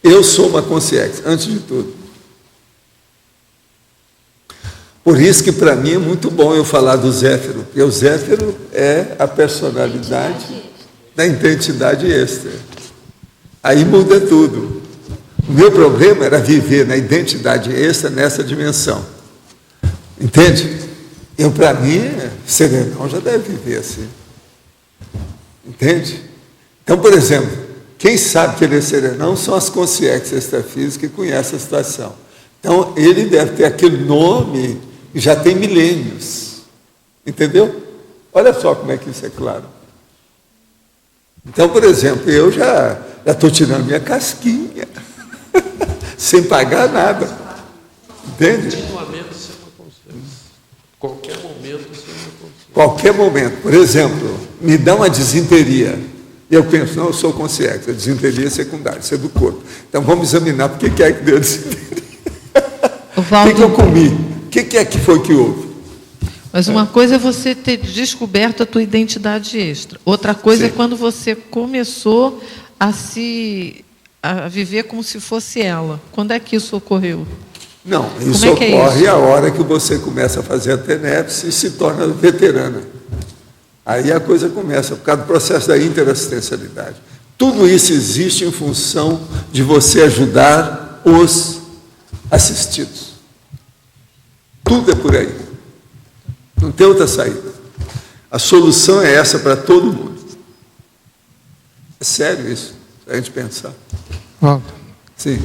Eu sou uma consciência, antes de tudo. Por isso que, para mim, é muito bom eu falar do Zéfiro, porque o Zéfiro é a personalidade da identidade extra. Aí muda tudo. O meu problema era viver na identidade extra nessa dimensão. Entende? Eu, para mim, serenão já deve viver assim. Entende? Então, por exemplo, quem sabe que ele é serenão são as consciências extrafísicas que conhecem a situação. Então, ele deve ter aquele nome que já tem milênios. Entendeu? Olha só como é que isso é claro. Então, por exemplo, eu já estou tirando minha casquinha, sem pagar nada. Entende? Continuamente você não consegue. Qualquer momento você não consegue. Qualquer momento. Por exemplo, me dá uma disenteria. Eu penso, não, eu sou consciente, a disenteria é secundária, isso é do corpo. Então vamos examinar por que é que deu a disenteria. O que eu comi? O que é que foi que houve? Mas uma coisa é você ter descoberto a tua identidade extra. Outra coisa é quando você começou a viver como se fosse ela. Quando é que isso ocorreu? Não, isso ocorre a hora que você começa a fazer a TENEPS e se torna veterana. Aí a coisa começa, por causa do processo da interassistencialidade. Tudo isso existe em função de você ajudar os assistidos. Tudo é por aí. Não tem outra saída. A solução é essa para todo mundo. É sério isso, a gente pensar. Sim.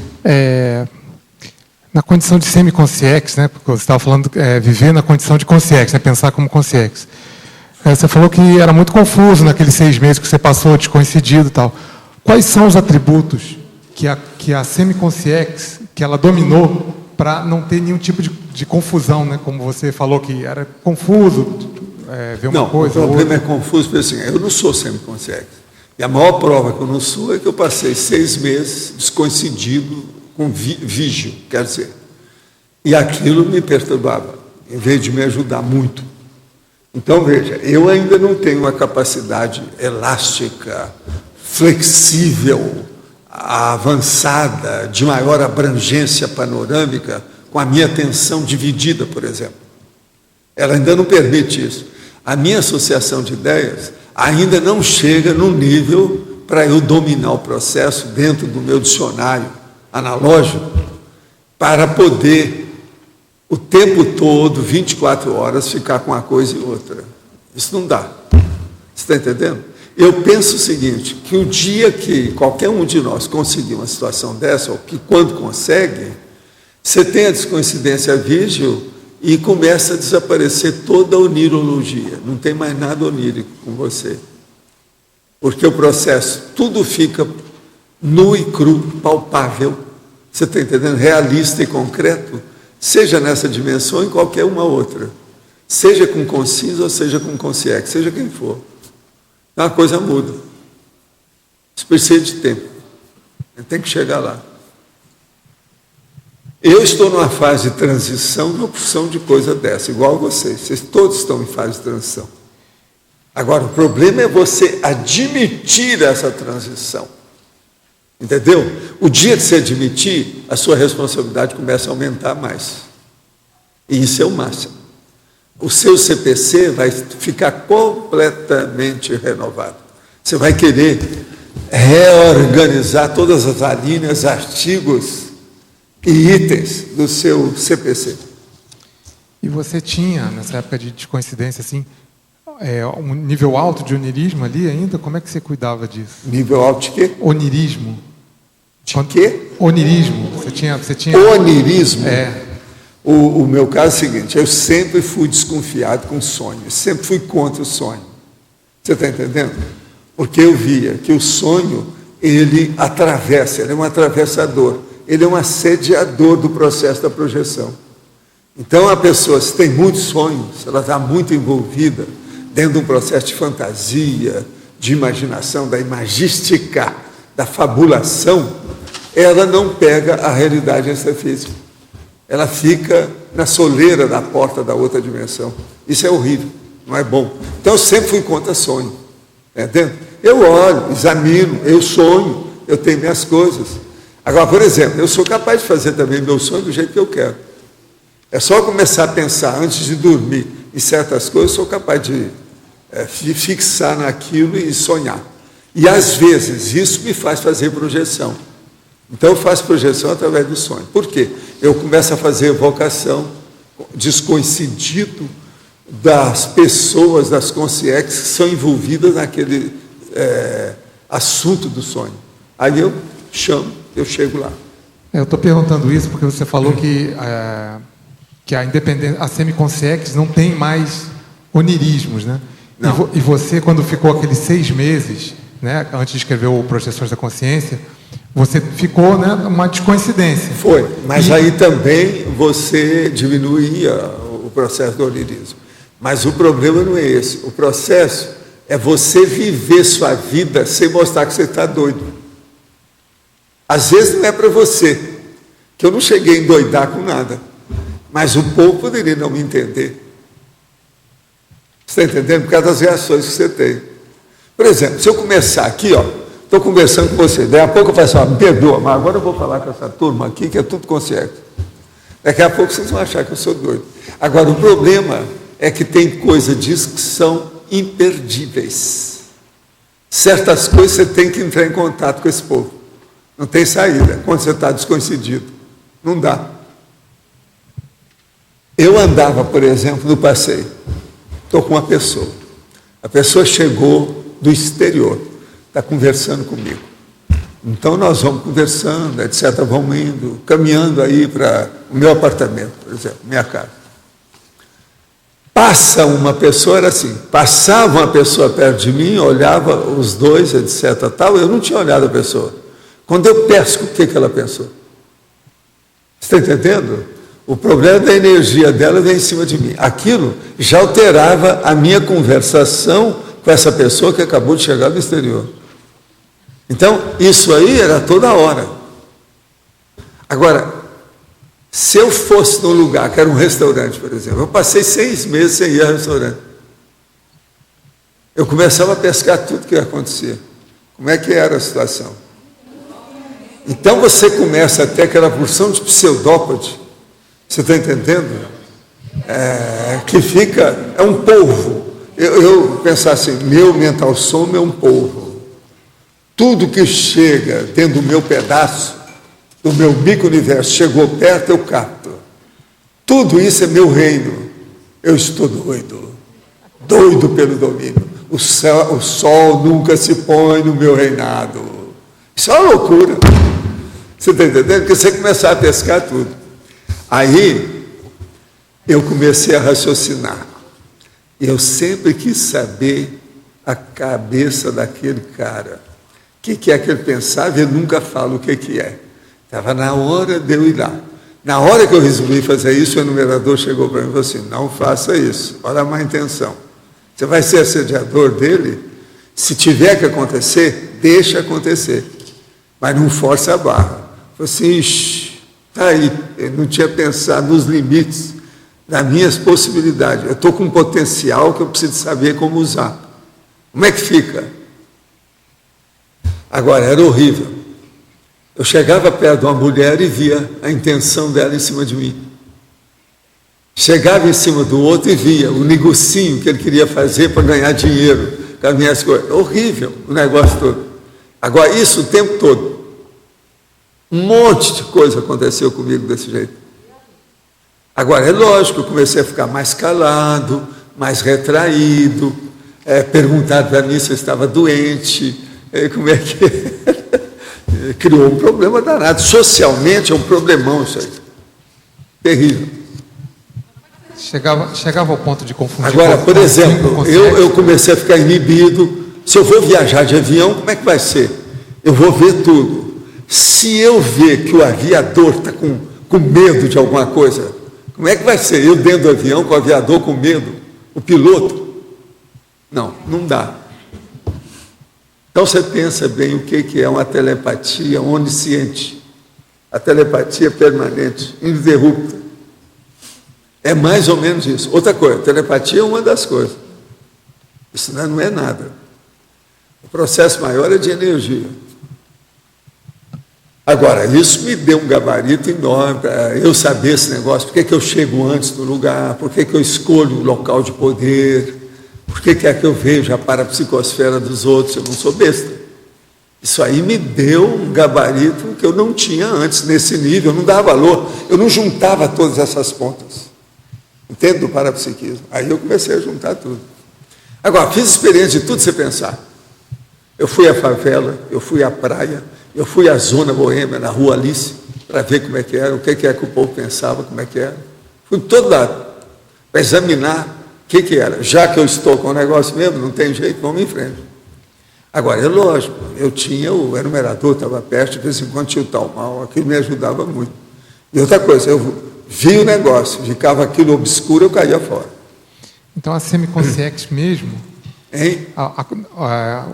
Na condição de semiconsciex, né, porque você estava falando viver na condição de consciex, né, pensar como consciex. Você falou que era muito confuso naqueles 6 meses que você passou, descoincidido e tal. Quais são os atributos que a semiconsciex, que ela dominou, para não ter nenhum tipo de confusão, né? Como você falou que era confuso ver uma coisa. O problema é confuso, porque assim, eu não sou semiconsciente. E a maior prova que eu não sou é que eu passei 6 meses descoincidido com vígio, quer dizer. E aquilo me perturbava, em vez de me ajudar muito. Então, veja, eu ainda não tenho uma capacidade elástica, flexível, avançada, de maior abrangência panorâmica, com a minha atenção dividida, por exemplo. Ela ainda não permite isso. A minha associação de ideias ainda não chega no nível para eu dominar o processo dentro do meu dicionário analógico, para poder, o tempo todo, 24 horas, ficar com uma coisa e outra. Isso não dá. Você está entendendo? Eu penso o seguinte, que o dia que qualquer um de nós conseguir uma situação dessa, ou que quando consegue, você tem a descoincidência vígil e começa a desaparecer toda a onirologia. Não tem mais nada onírico com você. Porque o processo, tudo fica nu e cru, palpável. Você está entendendo? Realista e concreto, seja nessa dimensão ou em qualquer uma outra. Seja com consciência ou seja com consciência, seja quem for. Então a coisa muda. Isso precisa de tempo. Tem que chegar lá. Eu estou numa fase de transição, uma opção de coisa dessa, igual a vocês. Vocês todos estão em fase de transição. Agora, o problema é você admitir essa transição. Entendeu? O dia que você admitir, a sua responsabilidade começa a aumentar mais. E isso é o máximo. O seu CPC vai ficar completamente renovado. Você vai querer reorganizar todas as alíneas, artigos e itens do seu CPC. E você tinha, nessa época de coincidência, assim, um nível alto de onirismo ali ainda? Como é que você cuidava disso? Nível alto de quê? Onirismo. De quê? Onirismo. Você tinha... Onirismo? O meu caso é o seguinte, eu sempre fui desconfiado com sonhos, sempre fui contra o sonho. Você está entendendo? Porque eu via que o sonho, ele atravessa, ele é um atravessador, ele é um assediador do processo da projeção. Então, a pessoa, se tem muitos sonhos, ela está muito envolvida dentro de um processo de fantasia, de imaginação, da imagística, da fabulação, ela não pega a realidade extrafísica. Ela fica na soleira da porta da outra dimensão. Isso é horrível, não é bom. Então, eu sempre fui contra sonho. Entendeu? Eu olho, examino, eu sonho, eu tenho minhas coisas. Agora, por exemplo, eu sou capaz de fazer também meu sonho do jeito que eu quero. É só começar a pensar antes de dormir em certas coisas, eu sou capaz de fixar naquilo e sonhar. E, às vezes, isso me faz fazer projeção. Então, eu faço projeção através do sonho. Por quê? Eu começo a fazer evocação, descoincidido das pessoas, das consciências que são envolvidas naquele assunto do sonho. Aí eu chamo, eu chego lá. Eu estou perguntando isso porque você falou que a independência, a semiconsciência não tem mais onirismos, né? Não. E você, quando ficou aqueles 6 meses, né, antes de escrever o Projeções da Consciência, você ficou, né, uma descoincidência. Foi, mas aí também você diminuía o processo do onirismo. Mas o problema não é esse. O processo é você viver sua vida sem mostrar que você está doido. Às vezes não é para você, que eu não cheguei a endoidar com nada. Mas o povo poderia não me entender. Você está entendendo? Por causa das reações que você tem. Por exemplo, se eu começar aqui, estou conversando com você, daí a pouco eu falo assim, me perdoa, mas agora eu vou falar com essa turma aqui, que é tudo consciente. Daqui a pouco vocês vão achar que eu sou doido. Agora, o problema é que tem coisas disso que são imperdíveis. Certas coisas você tem que entrar em contato com esse povo. Não tem saída, quando você está descoincidido. Não dá. Eu andava, por exemplo, no passeio. Estou com uma pessoa. A pessoa chegou do exterior, está conversando comigo. Então, nós vamos conversando, etc., vamos indo, caminhando aí para o meu apartamento, por exemplo, minha casa. Passa uma pessoa, era assim, passava uma pessoa perto de mim, olhava os dois, etc., tal, eu não tinha olhado a pessoa. Quando eu pesco, o que ela pensou? Você está entendendo? O problema da energia dela vem em cima de mim. Aquilo já alterava a minha conversação com essa pessoa que acabou de chegar do exterior. Então, isso aí era toda hora. Agora, se eu fosse num lugar que era um restaurante, por exemplo, eu passei 6 meses sem ir ao restaurante. Eu começava a pescar tudo que ia acontecer. Como é que era a situação? Então você começa a ter aquela porção de pseudópode, você está entendendo? Que fica, é um polvo. Eu pensar assim, meu mental soma é um polvo. Tudo que chega dentro do meu pedaço, do meu micro-universo, chegou perto, eu capto. Tudo isso é meu reino. Eu estou doido. Doido pelo domínio. O sol nunca se põe no meu reinado. Isso é uma loucura. Você está entendendo? Porque você começar a pescar tudo. Aí, eu comecei a raciocinar. Eu sempre quis saber a cabeça daquele cara. O que é que ele pensava? Ele nunca fala o que é. Estava na hora de eu ir lá. Na hora que eu resolvi fazer isso, o enumerador chegou para mim e falou assim, não faça isso, olha a má intenção. Você vai ser assediador dele? Se tiver que acontecer, deixa acontecer. Mas não força a barra. Falei assim, está aí. Eu não tinha pensado nos limites das minhas possibilidades. Eu estou com um potencial que eu preciso saber como usar. Como é que fica? Agora, era horrível. Eu chegava perto de uma mulher e via a intenção dela em cima de mim. Chegava em cima do outro e via o negocinho que ele queria fazer para ganhar dinheiro com as minhas coisas. Horrível o negócio todo. Agora, isso o tempo todo. Um monte de coisa aconteceu comigo desse jeito. Agora, é lógico, eu comecei a ficar mais calado, mais retraído, perguntaram para mim se eu estava doente, como é que era. Criou um problema danado. Socialmente é um problemão isso aí. Terrível. Chegava ao ponto de confundir. Agora, por exemplo, eu comecei a ficar inibido. Se eu vou viajar de avião, como é que vai ser? Eu vou ver tudo. Se eu ver que o aviador está com medo de alguma coisa, como é que vai ser? Eu dentro do avião com o aviador com medo? O piloto? Não, não dá. Então você pensa bem o que é uma telepatia onisciente. A telepatia permanente, ininterrupta. É mais ou menos isso. Outra coisa, telepatia é uma das coisas. Isso não é nada. O processo maior é de energia. Agora, isso me deu um gabarito enorme para eu saber esse negócio. Por que eu chego antes do lugar? Por que eu escolho o local de poder? Por que é que eu vejo a parapsicosfera dos outros? Eu não sou besta. Isso aí me deu um gabarito que eu não tinha antes, nesse nível. Eu não dava valor. Eu não juntava todas essas pontas. Entende do parapsiquismo? Aí eu comecei a juntar tudo. Agora, fiz experiência de tudo você pensar. Eu fui à favela, eu fui à praia, eu fui à zona boêmia, na Rua Alice, para ver como é que era, o que é que o povo pensava, como é que era. Fui todo lado, para examinar o que era. Já que eu estou com o negócio mesmo, não tem jeito, vamos em frente. Agora, é lógico, eu tinha, o enumerador estava perto, de vez em quando tinha o tal mal, aquilo me ajudava muito. E outra coisa, eu vi o negócio, ficava aquilo obscuro, eu caía fora. Então, a semiconsciência mesmo, hein?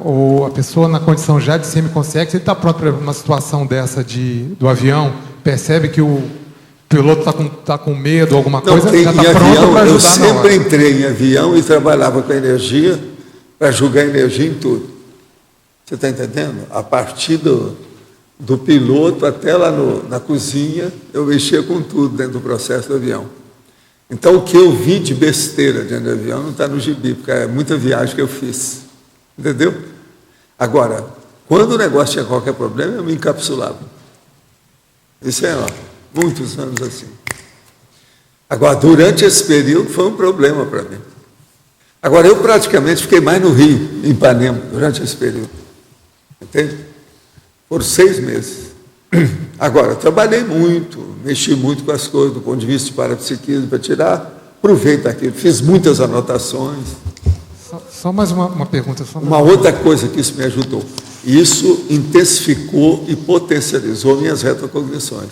Ou a pessoa na condição já de semiconsciência, ele está pronto para uma situação dessa do avião, percebe que o piloto está com medo, alguma coisa, já está pronto para ajudar. Eu sempre entrei em avião e trabalhava com energia, para julgar energia em tudo. Você está entendendo? A partir do piloto até lá na cozinha, eu mexia com tudo dentro do processo do avião. Então, o que eu vi de besteira dentro do avião não está no gibi, porque é muita viagem que eu fiz. Entendeu? Agora, quando o negócio tinha qualquer problema, eu me encapsulava. Isso é, muitos anos assim. Agora, durante esse período, foi um problema para mim. Agora, eu praticamente fiquei mais no Rio, em Ipanema, durante esse período. Entende? Por 6 meses. Agora, trabalhei muito, mexi muito com as coisas do ponto de vista de parapsiquismo, para tirar proveito daquilo. Fiz muitas anotações. Só mais uma pergunta. Uma outra coisa que isso me ajudou. Isso intensificou e potencializou minhas retrocognições.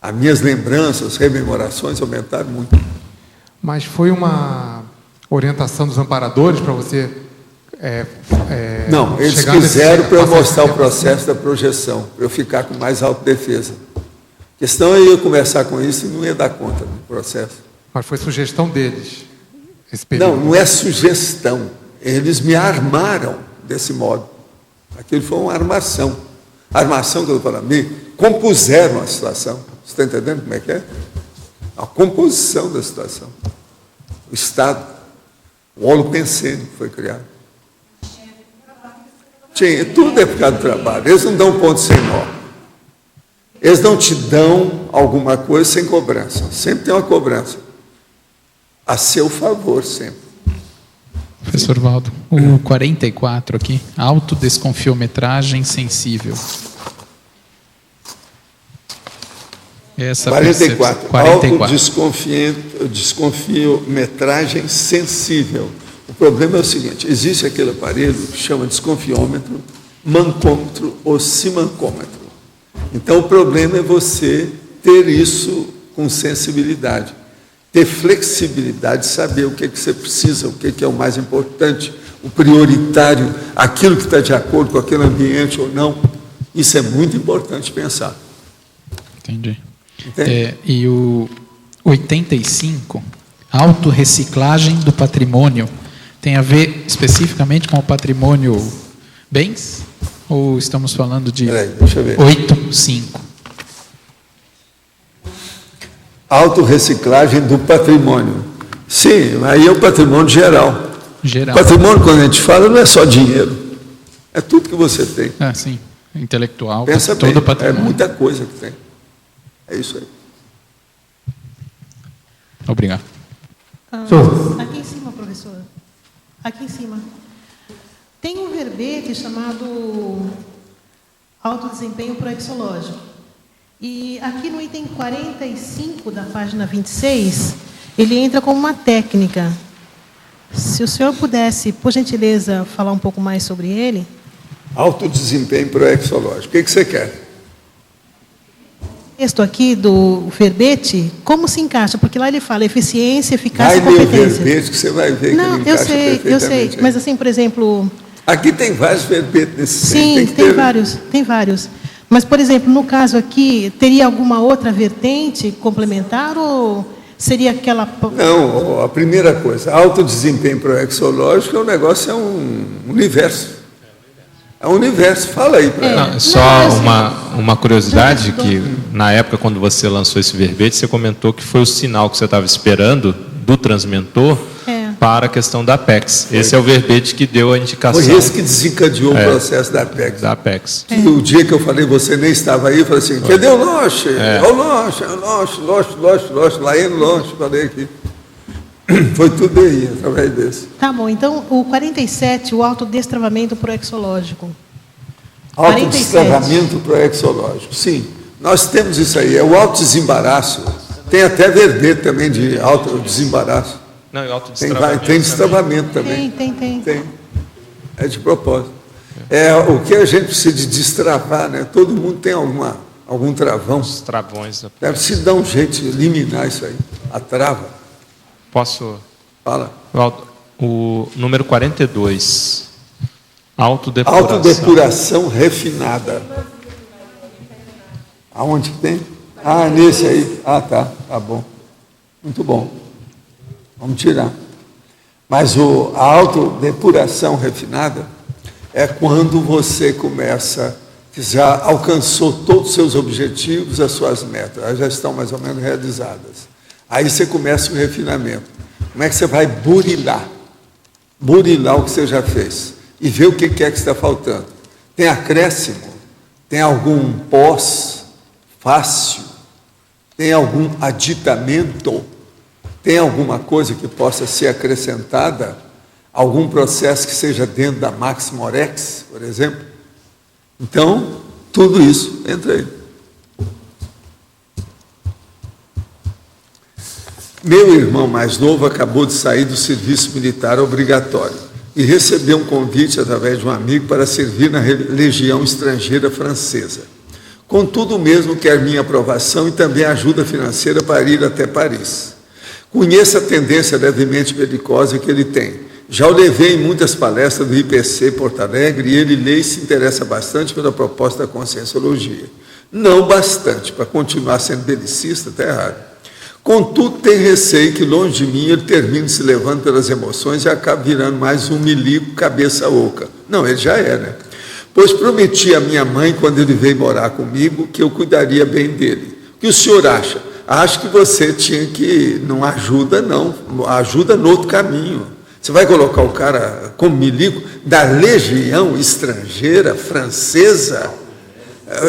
As minhas lembranças, rememorações aumentaram muito. Mas foi uma orientação dos amparadores para você... Não, eles quiseram para eu mostrar o processo da projeção, para eu ficar com mais autodefesa. A questão é eu conversar com isso e não ia dar conta do processo. Mas foi sugestão deles, esse período? Não, não é sugestão. Eles me armaram desse modo. Aquilo foi uma armação. A armação que eu estou falando, me compuseram a situação. Você está entendendo como é que é? A composição da situação. O Estado, o holopensene que foi criado. Tudo é por causa do trabalho. Eles não dão ponto sem nó. Eles não te dão alguma coisa sem cobrança. Sempre tem uma cobrança. A seu favor, sempre. Professor Valdo, o 44 aqui, autodesconfiometragem sensível. Essa 44. 44. Autodesconfiometragem sensível. O problema é o seguinte, existe aquele aparelho que chama desconfiômetro, mancômetro ou simancômetro. Então, o problema é você ter isso com sensibilidade, ter flexibilidade, saber o que é que você precisa, o que é o mais importante, o prioritário, aquilo que está de acordo com aquele ambiente ou não. Isso é muito importante pensar. Entendi. E o 85, autorreciclagem do patrimônio, tem a ver especificamente com o patrimônio bens? Ou estamos falando de 85? Autorreciclagem do patrimônio. Sim, aí é o patrimônio geral. Patrimônio, quando a gente fala, não é só dinheiro. É tudo que você tem. Sim. Intelectual, pensa todo bem, o patrimônio. É muita coisa que tem. É isso aí. Obrigado. Aqui em cima, professor. Aqui em cima. Tem um verbete chamado alto desempenho proexológico. E aqui no item 45 da página 26, ele entra como uma técnica. Se o senhor pudesse, por gentileza, falar um pouco mais sobre ele. Alto desempenho proexológico. O que você quer? Texto aqui do verbete, como se encaixa? Porque lá ele fala eficiência, eficácia e competência. Vai ler o verbete que você vai ver que ele encaixa perfeitamente. Eu sei, mas assim, por exemplo... Aqui tem vários verbetes nesse Sim, tem vários. Mas, por exemplo, no caso aqui, teria alguma outra vertente complementar ou seria aquela... Não, a primeira coisa, alto desempenho proexológico é um negócio, é um universo. É um universo, fala aí para ela. Só uma curiosidade, que na época, quando você lançou esse verbete, você comentou que foi o sinal que você estava esperando do transmentor para a questão da Apex. Esse é o verbete que deu a indicação. Foi esse que desencadeou o processo da Apex. Da Apex. O dia que eu falei, você nem estava aí, eu falei assim, cadê o lanche? O lanche, lá no lanche, falei aqui. Foi tudo aí, através desse. Tá bom, então o 47, o autodestravamento proexológico. Autodestravamento proexológico, sim. Nós temos isso aí, é o autodesembaraço. Tem até verbete também de autodesembaraço. Não, e autodestravamento. Tem destravamento também. Tem. É de propósito. É o que a gente precisa de destravar, né? Todo mundo tem algum travão. Os travões. Deve se dar um jeito de eliminar isso aí, a trava. Posso? Fala. O número 42. Autodepuração. Autodepuração refinada. Aonde que tem? Nesse aí. Tá bom. Muito bom. Vamos tirar. Mas a autodepuração refinada é quando você começa, já alcançou todos os seus objetivos, as suas metas, elas já estão mais ou menos realizadas. Aí você começa o refinamento. Como é que você vai burilar? Burilar o que você já fez. E ver o que é que está faltando. Tem acréscimo? Tem algum pós-fácil? Tem algum aditamento? Tem alguma coisa que possa ser acrescentada? Algum processo que seja dentro da Maximorex, por exemplo? Então, tudo isso entra aí. Meu irmão mais novo acabou de sair do serviço militar obrigatório e recebeu um convite através de um amigo para servir na legião estrangeira francesa. Contudo, mesmo quer minha aprovação e também ajuda financeira para ir até Paris. Conheço a tendência levemente belicosa que ele tem. Já o levei em muitas palestras do IPC Porto Alegre e ele lê e se interessa bastante pela proposta da Conscienciologia. Não bastante, para continuar sendo belicista, está errado. Contudo, tem receio que, longe de mim, ele termine se levando pelas emoções e acabe virando mais um milico cabeça oca. Não, ele já é, né? Pois prometi à minha mãe, quando ele veio morar comigo, que eu cuidaria bem dele. O que o senhor acha? Acho que você tinha que... Não ajuda, não. Ajuda no outro caminho. Você vai colocar o cara como milico da legião estrangeira, francesa?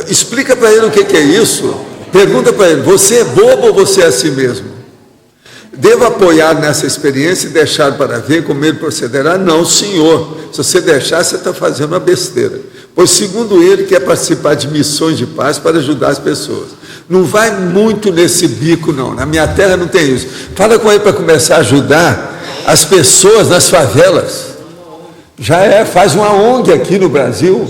Explica para ele o que é isso. Pergunta para ele, você é bobo ou você é assim mesmo? Devo apoiar nessa experiência e deixar para ver como ele procederá? Não, senhor. Se você deixar, você está fazendo uma besteira. Pois, segundo ele, quer participar de missões de paz para ajudar as pessoas. Não vai muito nesse bico, não. Na minha terra não tem isso. Fala com ele para começar a ajudar as pessoas nas favelas. Já faz uma ONG aqui no Brasil.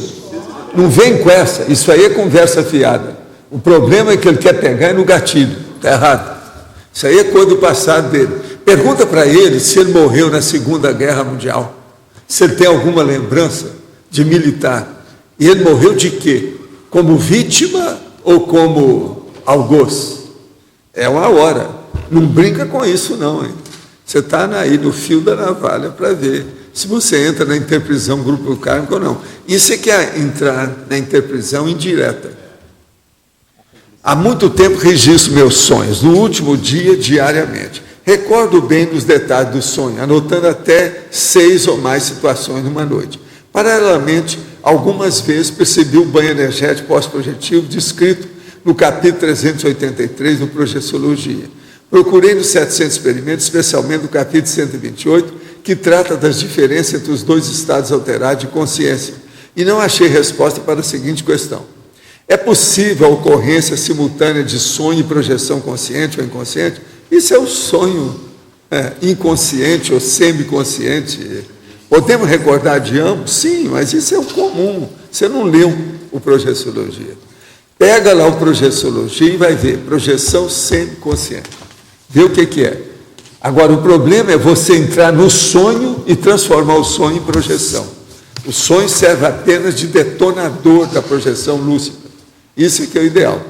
Não vem com essa. Isso aí é conversa fiada. O problema é que ele quer pegar no gatilho. Está errado. Isso aí é coisa do passado dele. Pergunta para ele se ele morreu na Segunda Guerra Mundial. Se ele tem alguma lembrança de militar. E ele morreu de quê? Como vítima ou como algoz? É uma hora. Não brinca com isso, não, hein? Você está aí no fio da navalha para ver se você entra na interprisão grupo kármico ou não. Isso é que é entrar na interprisão indireta. Há muito tempo registro meus sonhos, no último dia, diariamente. Recordo bem dos detalhes do sonho, anotando até 6 ou mais situações numa noite. Paralelamente, algumas vezes percebi o banho energético pós-projetivo descrito no capítulo 383 do Projeciologia. Procurei nos 700 experimentos, especialmente no capítulo 128, que trata das diferenças entre os dois estados alterados de consciência, e não achei resposta para a seguinte questão. É possível a ocorrência simultânea de sonho e projeção consciente ou inconsciente? Isso é o sonho inconsciente ou semiconsciente. Podemos recordar de ambos? Sim, mas isso é o comum. Você não leu o Projeciologia. Pega lá o Projeciologia e vai ver. Projeção semiconsciente. Vê o que é. Agora, o problema é você entrar no sonho e transformar o sonho em projeção. O sonho serve apenas de detonador da projeção lúcida. Isso é que é o ideal.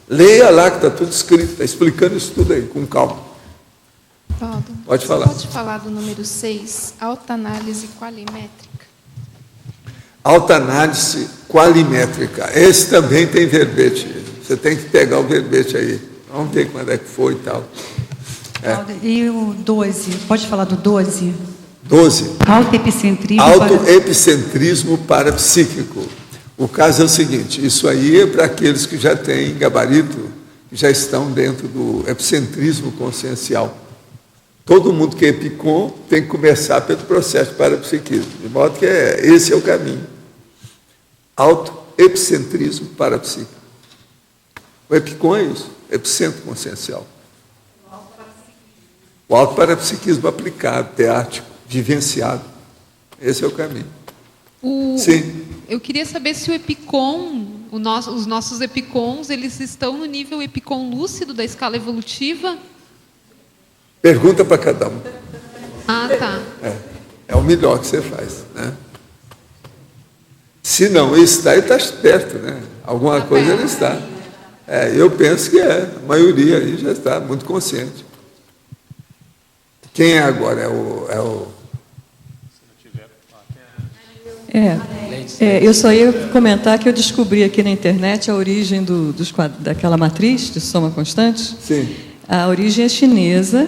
Leia lá que está tudo escrito, está explicando isso tudo aí, com calma. Valdo, pode falar. Pode falar do número 6, autoanálise qualimétrica. Autoanálise qualimétrica. Esse também tem verbete. Você tem que pegar o verbete aí. Vamos ver quando é que foi e tal. E o 12? Pode falar do 12? 12. Autoepicentrismo. Autoepicentrismo parapsíquico. O caso é o seguinte, isso aí é para aqueles que já têm gabarito, que já estão dentro do epicentrismo consciencial. Todo mundo que é epicom tem que começar pelo processo de parapsiquismo, de modo que esse é o caminho. Autoepicentrismo parapsíquico. O epicom é isso, epicentro consciencial. O autoparapsiquismo aplicado, teático, vivenciado. Esse é o caminho. Sim. Eu queria saber se o epicom, os nossos epicons, eles estão no nível epicom lúcido da escala evolutiva? Pergunta para cada um. Ah, tá. É o melhor que você faz, né? Se não está, ele está esperto, né? Alguma coisa ele está. Eu penso que a maioria aí já está muito consciente. Quem é agora? Eu só ia comentar que eu descobri aqui na internet a origem daquela matriz de soma constante. Sim. A origem é chinesa,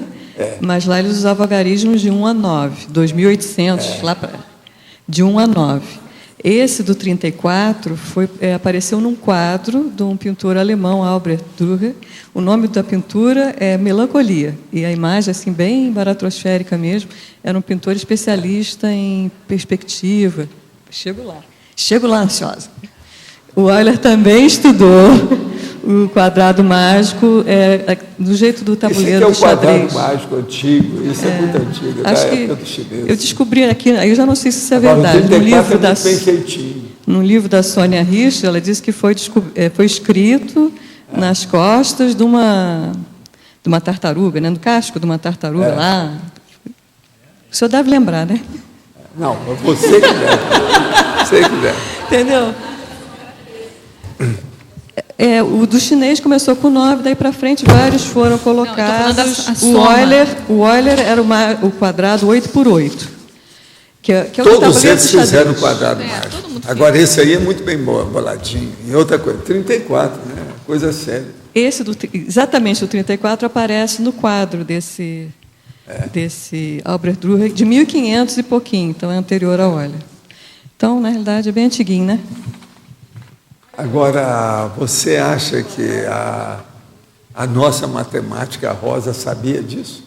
mas lá eles usavam algarismos de 1 a 9, 2800, lá de 1 a 9. Esse do 34 apareceu num quadro de um pintor alemão, Albert Dürer. O nome da pintura é Melancolia, e a imagem, assim, bem baratrosférica mesmo, era um pintor especialista em perspectiva. Chego lá ansiosa. O Euler também estudou o quadrado mágico do jeito do tabuleiro do xadrez. Isso é o quadrado mágico antigo, isso é muito antigo, da época dos chineses. Eu descobri aqui, aí eu já não sei se isso é agora, verdade, no livro bem feitinho. no livro da Sônia Richter, ela diz que foi escrito nas costas de uma tartaruga, né? No casco de uma tartaruga lá. O senhor deve lembrar, né? Não, você que deve. Você que deve. Entendeu? O do chinês começou com 9, daí para frente vários foram colocados. O Euler era o quadrado 8 por 8. Todos eles fizeram o quadrado mágico. Agora, esse aí é muito bem boladinho. E outra coisa, 34, né? Coisa séria. Exatamente, o 34 aparece no quadro desse Albrecht Dürer, de 1500 e pouquinho, então é anterior ao Euler. Então, na realidade, é bem antiguinho, né? Agora, você acha que a nossa matemática, a Rosa, sabia disso?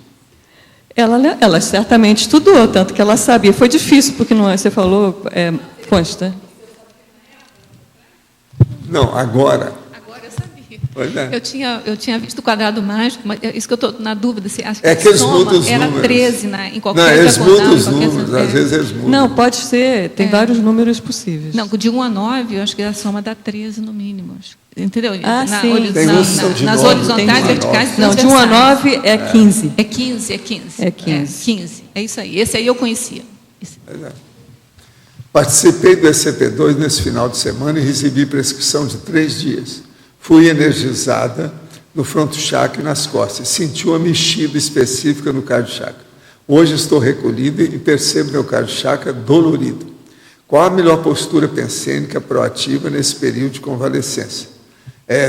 Ela certamente estudou, tanto que ela sabia. Foi difícil, porque não, você falou, consta. Não, agora. Agora eu sabia. Pois é. Eu tinha visto o quadrado mágico, mas isso que eu estou na dúvida. Se acho que é que eles soma mudam os era números. 13 em qualquer não, eles mudam os qualquer números, às vezes eles mudam. Não, pode ser, tem vários números possíveis. Não, de 1 a 9, eu acho que a soma dá 13 no mínimo. Entendeu? Sim. Nas horizontais, verticais, não, de 1 a 9 é 15. É 15. É 15. É isso aí. Esse aí eu conhecia. Participei do ECP2 nesse final de semana e recebi prescrição de 3 dias. Fui energizada no fronto chakra e nas costas. Senti uma mexida específica no cardio chakra. Hoje estou recolhida e percebo meu cardio chakra dolorido. Qual a melhor postura pensênica proativa nesse período de convalescência?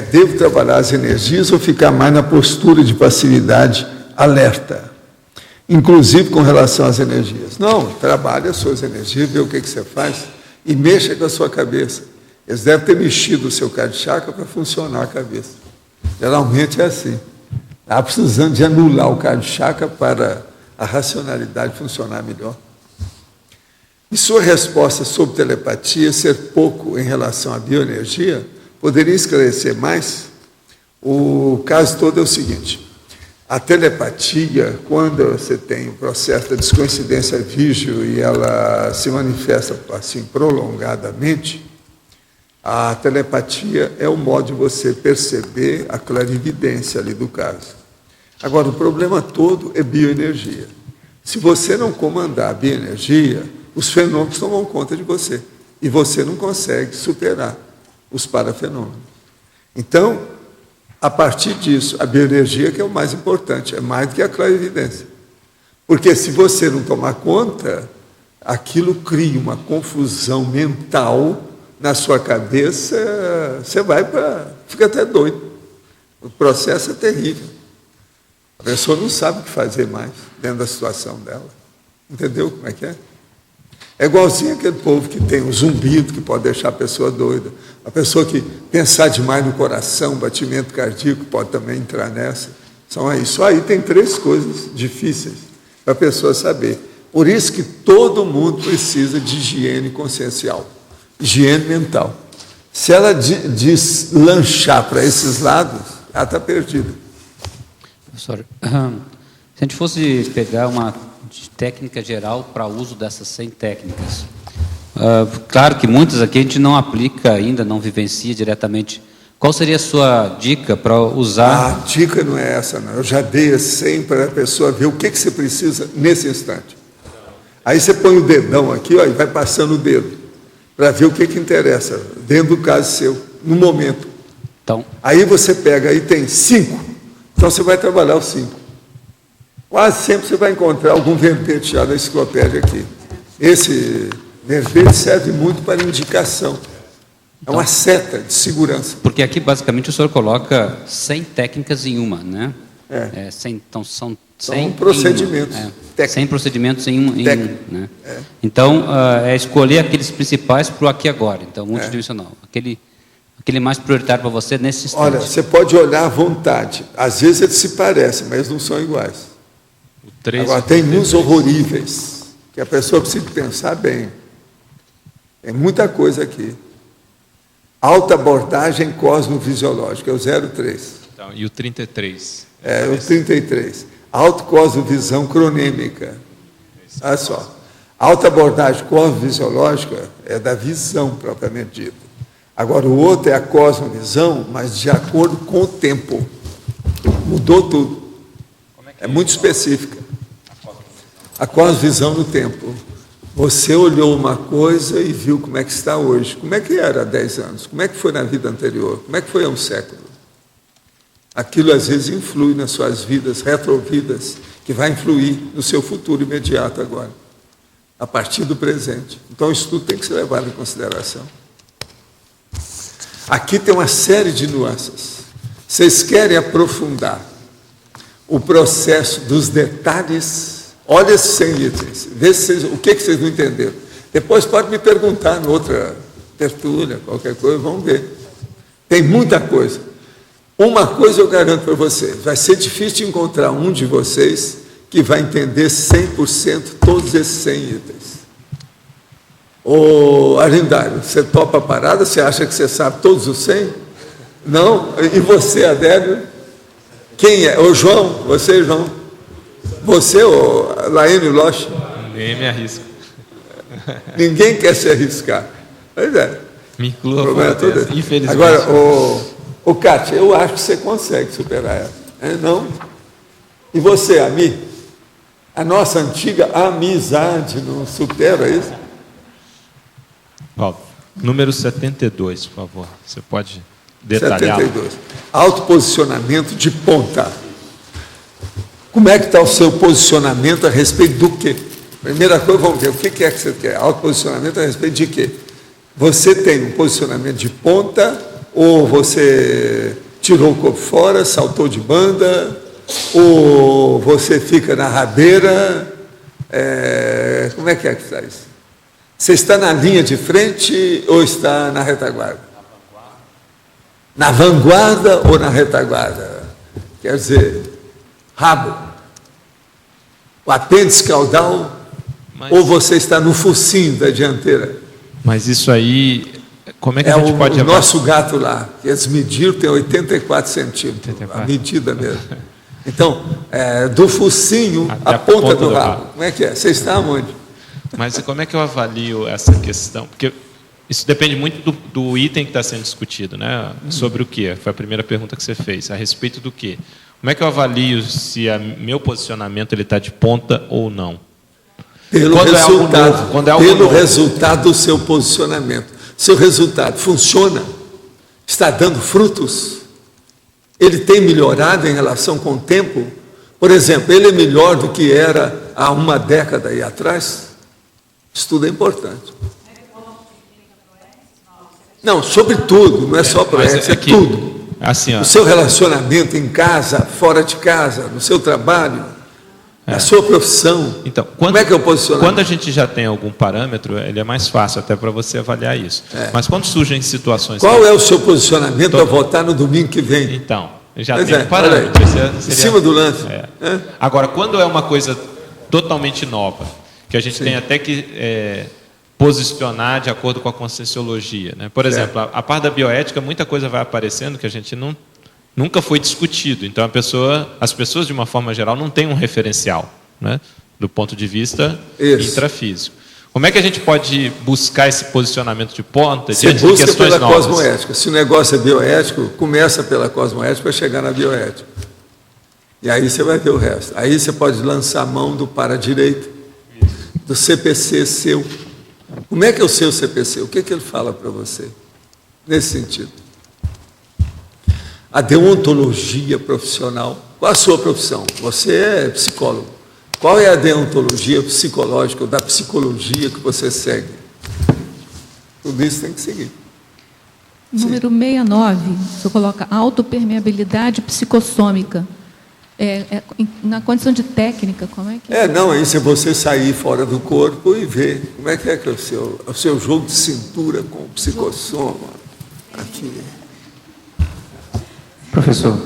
Devo trabalhar as energias ou ficar mais na postura de passividade alerta? Inclusive com relação às energias. Não, trabalhe as suas energias, vê o que você faz e mexa com a sua cabeça. Eles devem ter mexido o seu cardio chakra para funcionar a cabeça. Geralmente é assim. Está precisando de anular o cardio chakra para a racionalidade funcionar melhor. E sua resposta sobre telepatia ser pouco em relação à bioenergia, poderia esclarecer mais? O caso todo é o seguinte: a telepatia, quando você tem o processo da descoincidência vígil e ela se manifesta assim prolongadamente, a telepatia é o modo de você perceber a clarividência ali do caso. Agora, o problema todo é bioenergia. Se você não comandar a bioenergia, os fenômenos tomam conta de você. E você não consegue superar os parafenômenos. Então, a partir disso, a bioenergia que é o mais importante, é mais do que a clarividência. Porque se você não tomar conta, aquilo cria uma confusão mental na sua cabeça, você fica até doido. O processo é terrível. A pessoa não sabe o que fazer mais dentro da situação dela. Entendeu como é que é? É igualzinho aquele povo que tem um zumbido que pode deixar a pessoa doida. A pessoa que pensar demais no coração, batimento cardíaco, pode também entrar nessa. Só aí tem 3 coisas difíceis para a pessoa saber. Por isso que todo mundo precisa de higiene consciencial, higiene mental. Se ela deslanchar para esses lados, ela está perdida. Professor, se a gente fosse pegar uma técnica geral para uso dessas 100 técnicas, claro que muitas aqui a gente não aplica ainda, não vivencia diretamente. Qual seria a sua dica para usar? A dica não é essa, não. Eu já dei as 100 para a pessoa ver o que você precisa nesse instante. Aí você põe o dedão aqui, ó, e vai passando o dedo para ver o que interessa dentro do caso seu, no momento. Então, aí você pega, aí tem 5. Então você vai trabalhar os 5. Quase sempre você vai encontrar algum verbete já da enciclopédia aqui. Esse verbete serve muito para indicação. É uma seta de segurança. Porque aqui, basicamente, o senhor coloca 100 técnicas em uma, né? 100, então, são 100 procedimentos. 100 procedimentos em um. Né? Então, é escolher aqueles principais para o aqui e agora. Então, multidimensional. Aquele mais prioritário para você nesse instante. Olha, você pode olhar à vontade. Às vezes eles se parecem, mas não são iguais. Agora, tem uns horroríveis, que a pessoa precisa pensar bem. Tem muita coisa aqui. Alta abordagem cosmovisiológica, é o 03. Então, e o 33? O 33. Autocosmovisão cronêmica. Olha só. A autoabordagem cosmofisiológica é da visão propriamente dita. Agora, o outro é a cosmovisão, mas de acordo com o tempo. Mudou tudo. É muito específica. A cosmovisão no tempo. Você olhou uma coisa e viu como é que está hoje. Como é que era há 10 anos? Como é que foi na vida anterior? Como é que foi há um século? Aquilo, às vezes, influi nas suas vidas, retrovidas, que vai influir no seu futuro imediato agora, a partir do presente. Então, isso tudo tem que ser levado em consideração. Aqui tem uma série de nuances. Vocês querem aprofundar o processo dos detalhes? Olha esses 100 itens, vê o que vocês não entenderam. Depois pode me perguntar em outra tertúlia, qualquer coisa, vamos ver. Tem muita coisa. Uma coisa eu garanto para vocês, vai ser difícil de encontrar um de vocês que vai entender 100% todos esses 100 itens. Ô, Arindário, você topa a parada? Você acha que você sabe todos os 100? Não? E você, Adélio? Quem é? Ô, João? Você, João? Você, ô, Laine Loche? Nem me arrisco. Ninguém quer se arriscar. Pois é. Me inclua, infelizmente. Agora, ô, Cátia, eu acho que você consegue superar ela. É, não? E você, Ami? A nossa antiga amizade não supera isso? Paulo, número 72, por favor. Você pode detalhar? 72. Autoposicionamento de ponta. Como é que está o seu posicionamento a respeito do quê? Primeira coisa, vamos ver, o que é que você quer? Autoposicionamento a respeito de quê? Você tem um posicionamento de ponta, ou você tirou o corpo fora, saltou de banda, ou você fica na rabeira? Como é que está isso? Você está na linha de frente ou está na retaguarda? Na vanguarda ou na retaguarda? Quer dizer, rabo, o apêndice caudal, ou você está no focinho da dianteira? Mas isso aí, como é que a gente pode... O nosso gato lá, que eles mediram, tem 84 centímetros, 84. A medida mesmo. Então, do focinho à ponta do rabo. Como é que é? Você está onde? Mas como é que eu avalio essa questão? Porque isso depende muito do item que está sendo discutido, né? Sobre o quê? Foi a primeira pergunta que você fez. A respeito do quê? Como é que eu avalio se meu posicionamento está de ponta ou não? Pelo resultado do seu posicionamento. Seu resultado funciona? Está dando frutos? Ele tem melhorado em relação com o tempo? Por exemplo, ele é melhor do que era há uma década aí atrás? Isso tudo é importante. Não, sobretudo, não é só para essa, é tudo. Assim, ó. O seu relacionamento em casa, fora de casa, no seu trabalho, a sua profissão. Então, como é que é o posicionamento? Quando a gente já tem algum parâmetro, ele é mais fácil até para você avaliar isso. Mas quando surgem situações... Qual é o seu posicionamento para votar no domingo que vem? Então, já tem um parâmetro. Em cima do lance. Agora, quando é uma coisa totalmente nova, que a gente tem até que posicionar de acordo com a conscienciologia, né? Por exemplo, a parte da bioética, muita coisa vai aparecendo que a gente nunca foi discutido. Então, as pessoas, de uma forma geral, não têm um referencial, né? Do ponto de vista intrafísico. Como é que a gente pode buscar esse posicionamento de ponta diante de questões pela novas? Cosmoética. Se o negócio é bioético, começa pela cosmoética para chegar na bioética. E aí você vai ver o resto. Aí você pode lançar a mão do para-direito, do CPC seu. Como é que é o seu CPC? O que ele fala para você? Nesse sentido. A deontologia profissional. Qual a sua profissão? Você é psicólogo. Qual é a deontologia psicológica ou da psicologia que você segue? Tudo isso tem que seguir. Número 69, você coloca autopermeabilidade psicossômica. Na condição de técnica, como é que é? Não, isso é você sair fora do corpo e ver como é que é o seu jogo de cintura com o psicossoma. Aqui. Professor.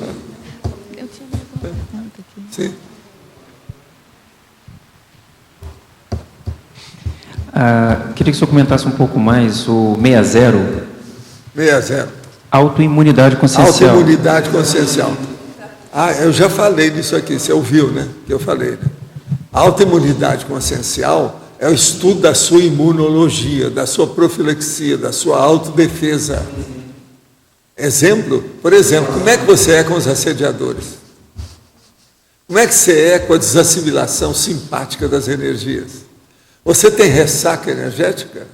Eu tinha uma pergunta aqui. Sim. Queria que o senhor comentasse um pouco mais o 60. 60. Autoimunidade consciencial. Autoimunidade consciencial. Eu já falei disso aqui, você ouviu, né? Que eu falei, né? A autoimunidade consciencial É o estudo da sua imunologia, da sua profilaxia, da sua autodefesa. Exemplo, por exemplo, como é que você é com os assediadores? Como é que você é com a desassimilação simpática das energias? Você tem ressaca energética?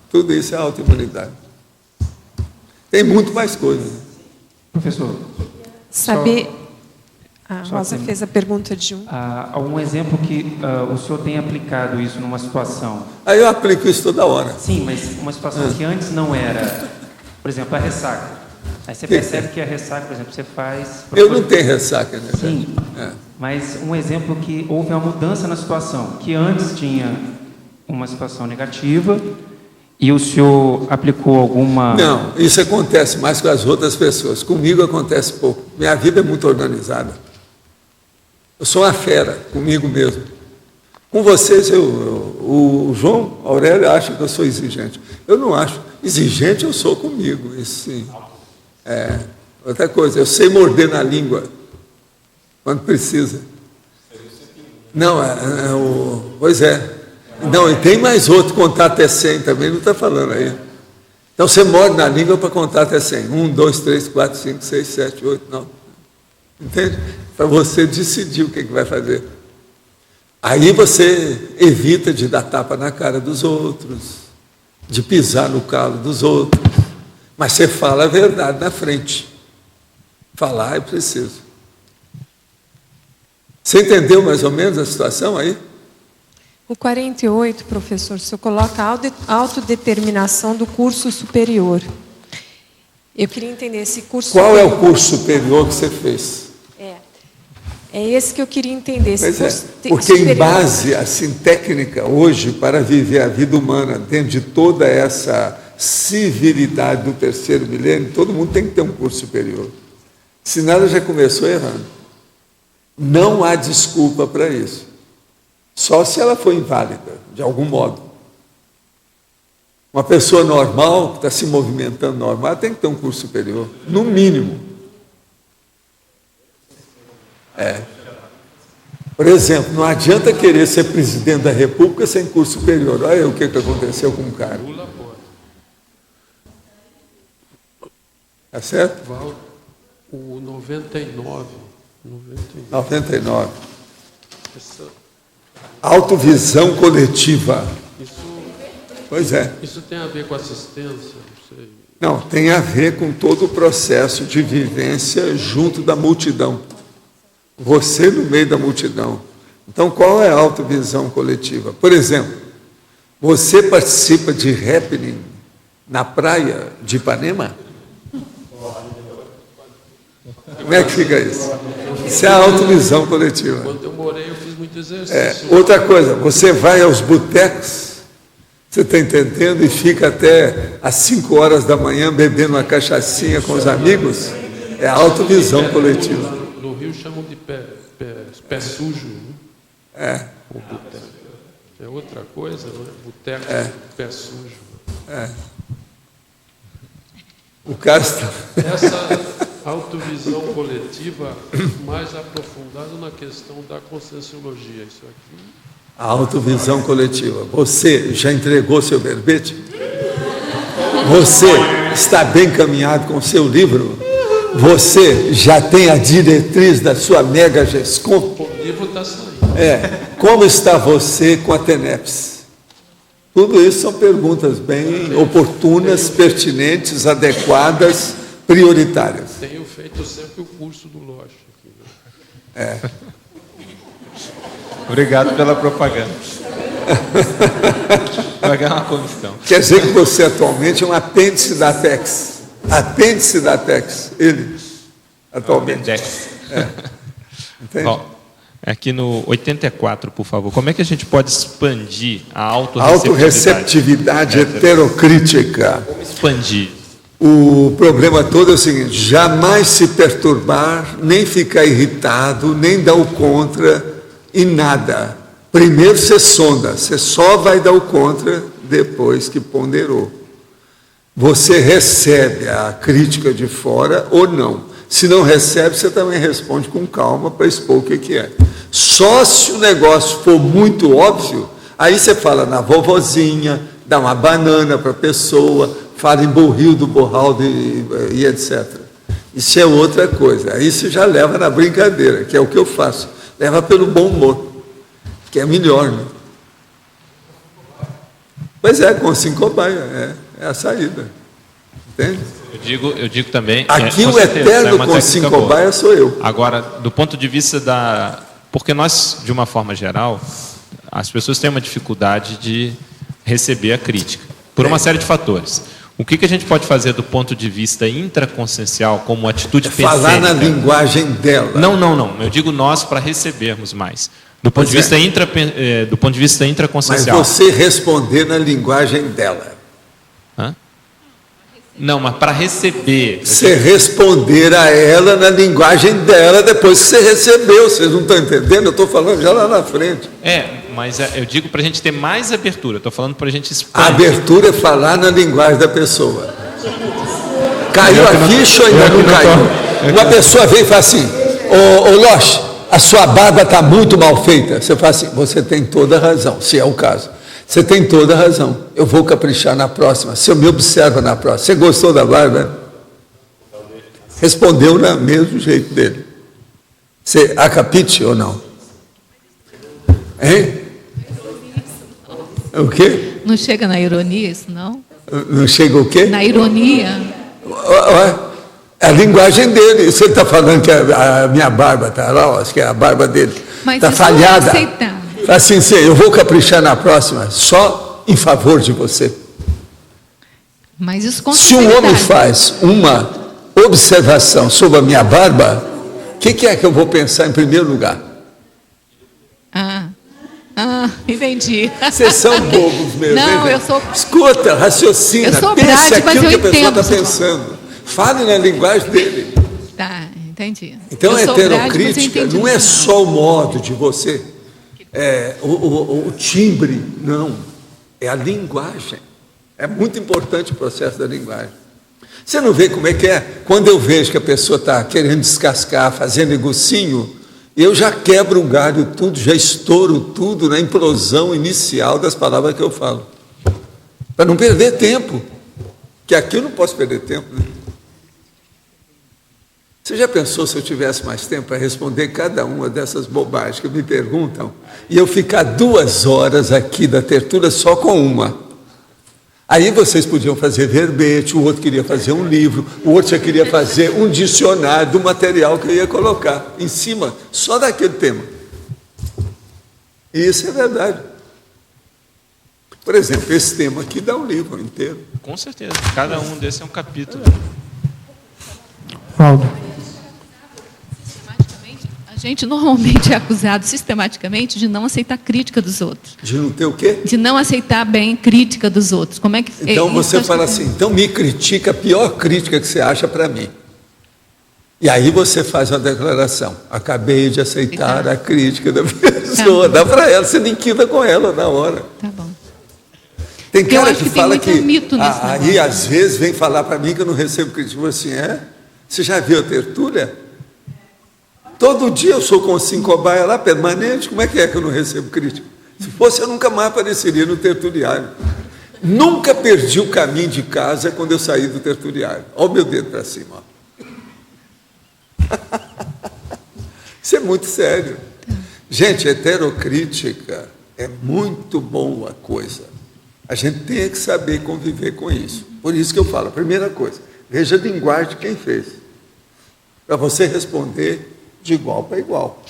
Tudo isso é autoimunidade. Tem muito mais coisas. Professor, saber... A Rosa fez a pergunta de algum exemplo que o senhor tem aplicado isso numa situação? Aí eu aplico isso toda hora. Sim, mas uma situação que antes não era, por exemplo, a ressaca. Aí você percebe que a ressaca, por exemplo, você faz... Eu não tenho ressaca, né? Sim, mas um exemplo que houve uma mudança na situação, que antes tinha uma situação negativa e o senhor aplicou alguma... Não, isso acontece mais com as outras pessoas. Comigo acontece pouco. Minha vida é muito organizada. Eu sou uma fera, comigo mesmo. Com vocês, o João Aurélio acha que eu sou exigente. Eu não acho. Exigente eu sou comigo, isso sim. Outra coisa, eu sei morder na língua, quando precisa. Não, pois é. Não, e tem mais outro, contar até 100 também, não está falando aí. Então você morde na língua para contar até 100. 1, 2, 3, 4, 5, 6, 7, 8, 9. Entende? Para você decidir o que vai fazer. Aí você evita de dar tapa na cara dos outros, de pisar no calo dos outros, mas você fala a verdade na frente. Falar é preciso. Você entendeu mais ou menos a situação aí? O 48, professor, o senhor coloca autodeterminação do curso superior. Eu queria entender esse curso Qual superior. é o curso superior que você fez? É esse que eu queria entender. Porque em base, assim, técnica, hoje, para viver a vida humana, dentro de toda essa civilidade do terceiro milênio, todo mundo tem que ter um curso superior. Se nada já começou errando. Não há desculpa para isso. Só se ela for inválida, de algum modo. Uma pessoa normal, que está se movimentando normal, tem que ter um curso superior, no mínimo. Por exemplo, não adianta querer ser presidente da República sem curso superior. Olha o que aconteceu com o cara. Tá certo? O 99. 99. Autovisão coletiva. Pois é. Isso tem a ver com assistência? Não sei. Não, tem a ver com todo o processo de vivência junto da multidão. Você no meio da multidão. Então, qual é a autovisão coletiva? Por exemplo, você participa de happening na praia de Ipanema? Como é que fica isso? Isso é a autovisão coletiva. Quando eu morei, eu fiz muito exercício. Outra coisa, você vai aos botecos, você está entendendo, e fica até às 5 horas da manhã bebendo uma cachaçinha com os amigos, é a autovisão coletiva. No Rio chamam de pé sujo. Né? O boteco. É outra coisa, não é? Boteco, pé sujo. O cara está... Essa autovisão coletiva mais aprofundada na questão da conscienciologia. Isso aqui. A autovisão coletiva. Você já entregou seu verbete? Você está bem caminhado com o seu livro? Você já tem a diretriz da sua mega GESCOM? O livro está saindo. Como está você com a TENEPS? Tudo isso são perguntas bem oportunas, pertinentes, adequadas, prioritárias. Tenho feito sempre o curso do Loche. Obrigado pela propaganda. Vai ganhar uma comissão. Quer dizer que você atualmente é um apêndice da Apex. Apêndice da Apex, ele, atualmente. Entende? Bom, aqui no 84, por favor, como é que a gente pode expandir a autorreceptividade heterocrítica? Como expandir? O problema todo é o seguinte: jamais se perturbar, nem ficar irritado, nem dar o contra em nada. Primeiro você sonda, você só vai dar o contra depois que ponderou. Você recebe a crítica de fora ou não. Se não recebe, você também responde com calma para expor o que é. Só se o negócio for muito óbvio, Aí você fala na vovozinha, dá uma banana para a pessoa, fala em burril do borral e etc. Isso é outra coisa. Aí você já leva na brincadeira, que é o que eu faço. Leva pelo bom humor, que é melhor, né? Pois é, com 5 cobaia, é a saída. Entende? Eu digo também... Aqui o eterno com 5 cobaia sou eu. Agora, do ponto de vista da... Porque nós, de uma forma geral, as pessoas têm uma dificuldade de receber a crítica, por uma série de fatores. O que a gente pode fazer do ponto de vista intraconsciencial, como atitude pensênica? Falar na linguagem dela. Não. Eu digo nós para recebermos mais. Do ponto de vista intraconsciencial. Mas você responder na linguagem dela. Hã? Não, mas para receber. Você responder a ela na linguagem dela depois que você recebeu. Vocês não estão entendendo? Eu estou falando já lá na frente. Mas eu digo para a gente ter mais abertura. Estou falando para a gente expandir. A abertura é falar na linguagem da pessoa. Caiu a ficha ou ainda não caiu? Uma pessoa vem e fala assim, ô Loche, a sua barba está muito mal feita. Você fala assim, você tem toda a razão, se é o caso. Você tem toda a razão. Eu vou caprichar na próxima. Se eu me observo na próxima. Você gostou da barba? Respondeu no mesmo jeito dele. Você acapite ou não? Hein? O quê? Não chega na ironia isso, não? Não chega o quê? Na ironia. É a linguagem dele. Você está falando que a minha barba está lá, acho que é a barba dele. Está falhada. Assim, eu vou caprichar na próxima, só em favor de você. Mas isso com Se um homem faz uma observação sobre a minha barba, o que é que eu vou pensar em primeiro lugar? Entendi. Vocês são bobos mesmo. Não, eu sou... Escuta, raciocina, pense aquilo que a pessoa está pensando. Fale na linguagem dele. Tá, entendi. Então, a heterocrítica não é só o modo de você, o timbre, não. É a linguagem. É muito importante o processo da linguagem. Você não vê como é que é? Quando eu vejo que a pessoa está querendo descascar, fazendo negocinho, eu já quebro o galho tudo, já estouro tudo na implosão inicial das palavras que eu falo. Para não perder tempo. Que aqui eu não posso perder tempo, né? Você já pensou se eu tivesse mais tempo para responder cada uma dessas bobagens que me perguntam e eu ficar 2 horas aqui da tertúlia só com uma? Aí vocês podiam fazer verbete, o outro queria fazer um livro, o outro já queria fazer um dicionário do material que eu ia colocar em cima, só daquele tema. E isso é verdade. Por exemplo, esse tema aqui dá um livro inteiro. Com certeza. Cada um desses é um capítulo. Valdo. A gente normalmente é acusado sistematicamente de não aceitar crítica dos outros. De não ter o quê? De não aceitar bem crítica dos outros. Como é que... Então você fala assim, então me critica a pior crítica que você acha para mim. E aí você faz uma declaração. Acabei de aceitar a crítica da pessoa. Dá para ela, você liquida com ela na hora. Tá bom. Tem cara que fala que... mito nesse aí às vezes vem falar para mim que eu não recebo crítica. Assim, você já viu a tertúlia? Todo dia eu sou com 5 cobaia lá, permanente, como é que eu não recebo crítica? Se fosse, eu nunca mais apareceria no tertuliário. Nunca perdi o caminho de casa quando eu saí do tertuliário. Olha o meu dedo para cima. Isso é muito sério. Gente, heterocrítica é muito boa coisa. A gente tem que saber conviver com isso. Por isso que eu falo, a primeira coisa, veja a linguagem de quem fez. Para você responder de igual para igual.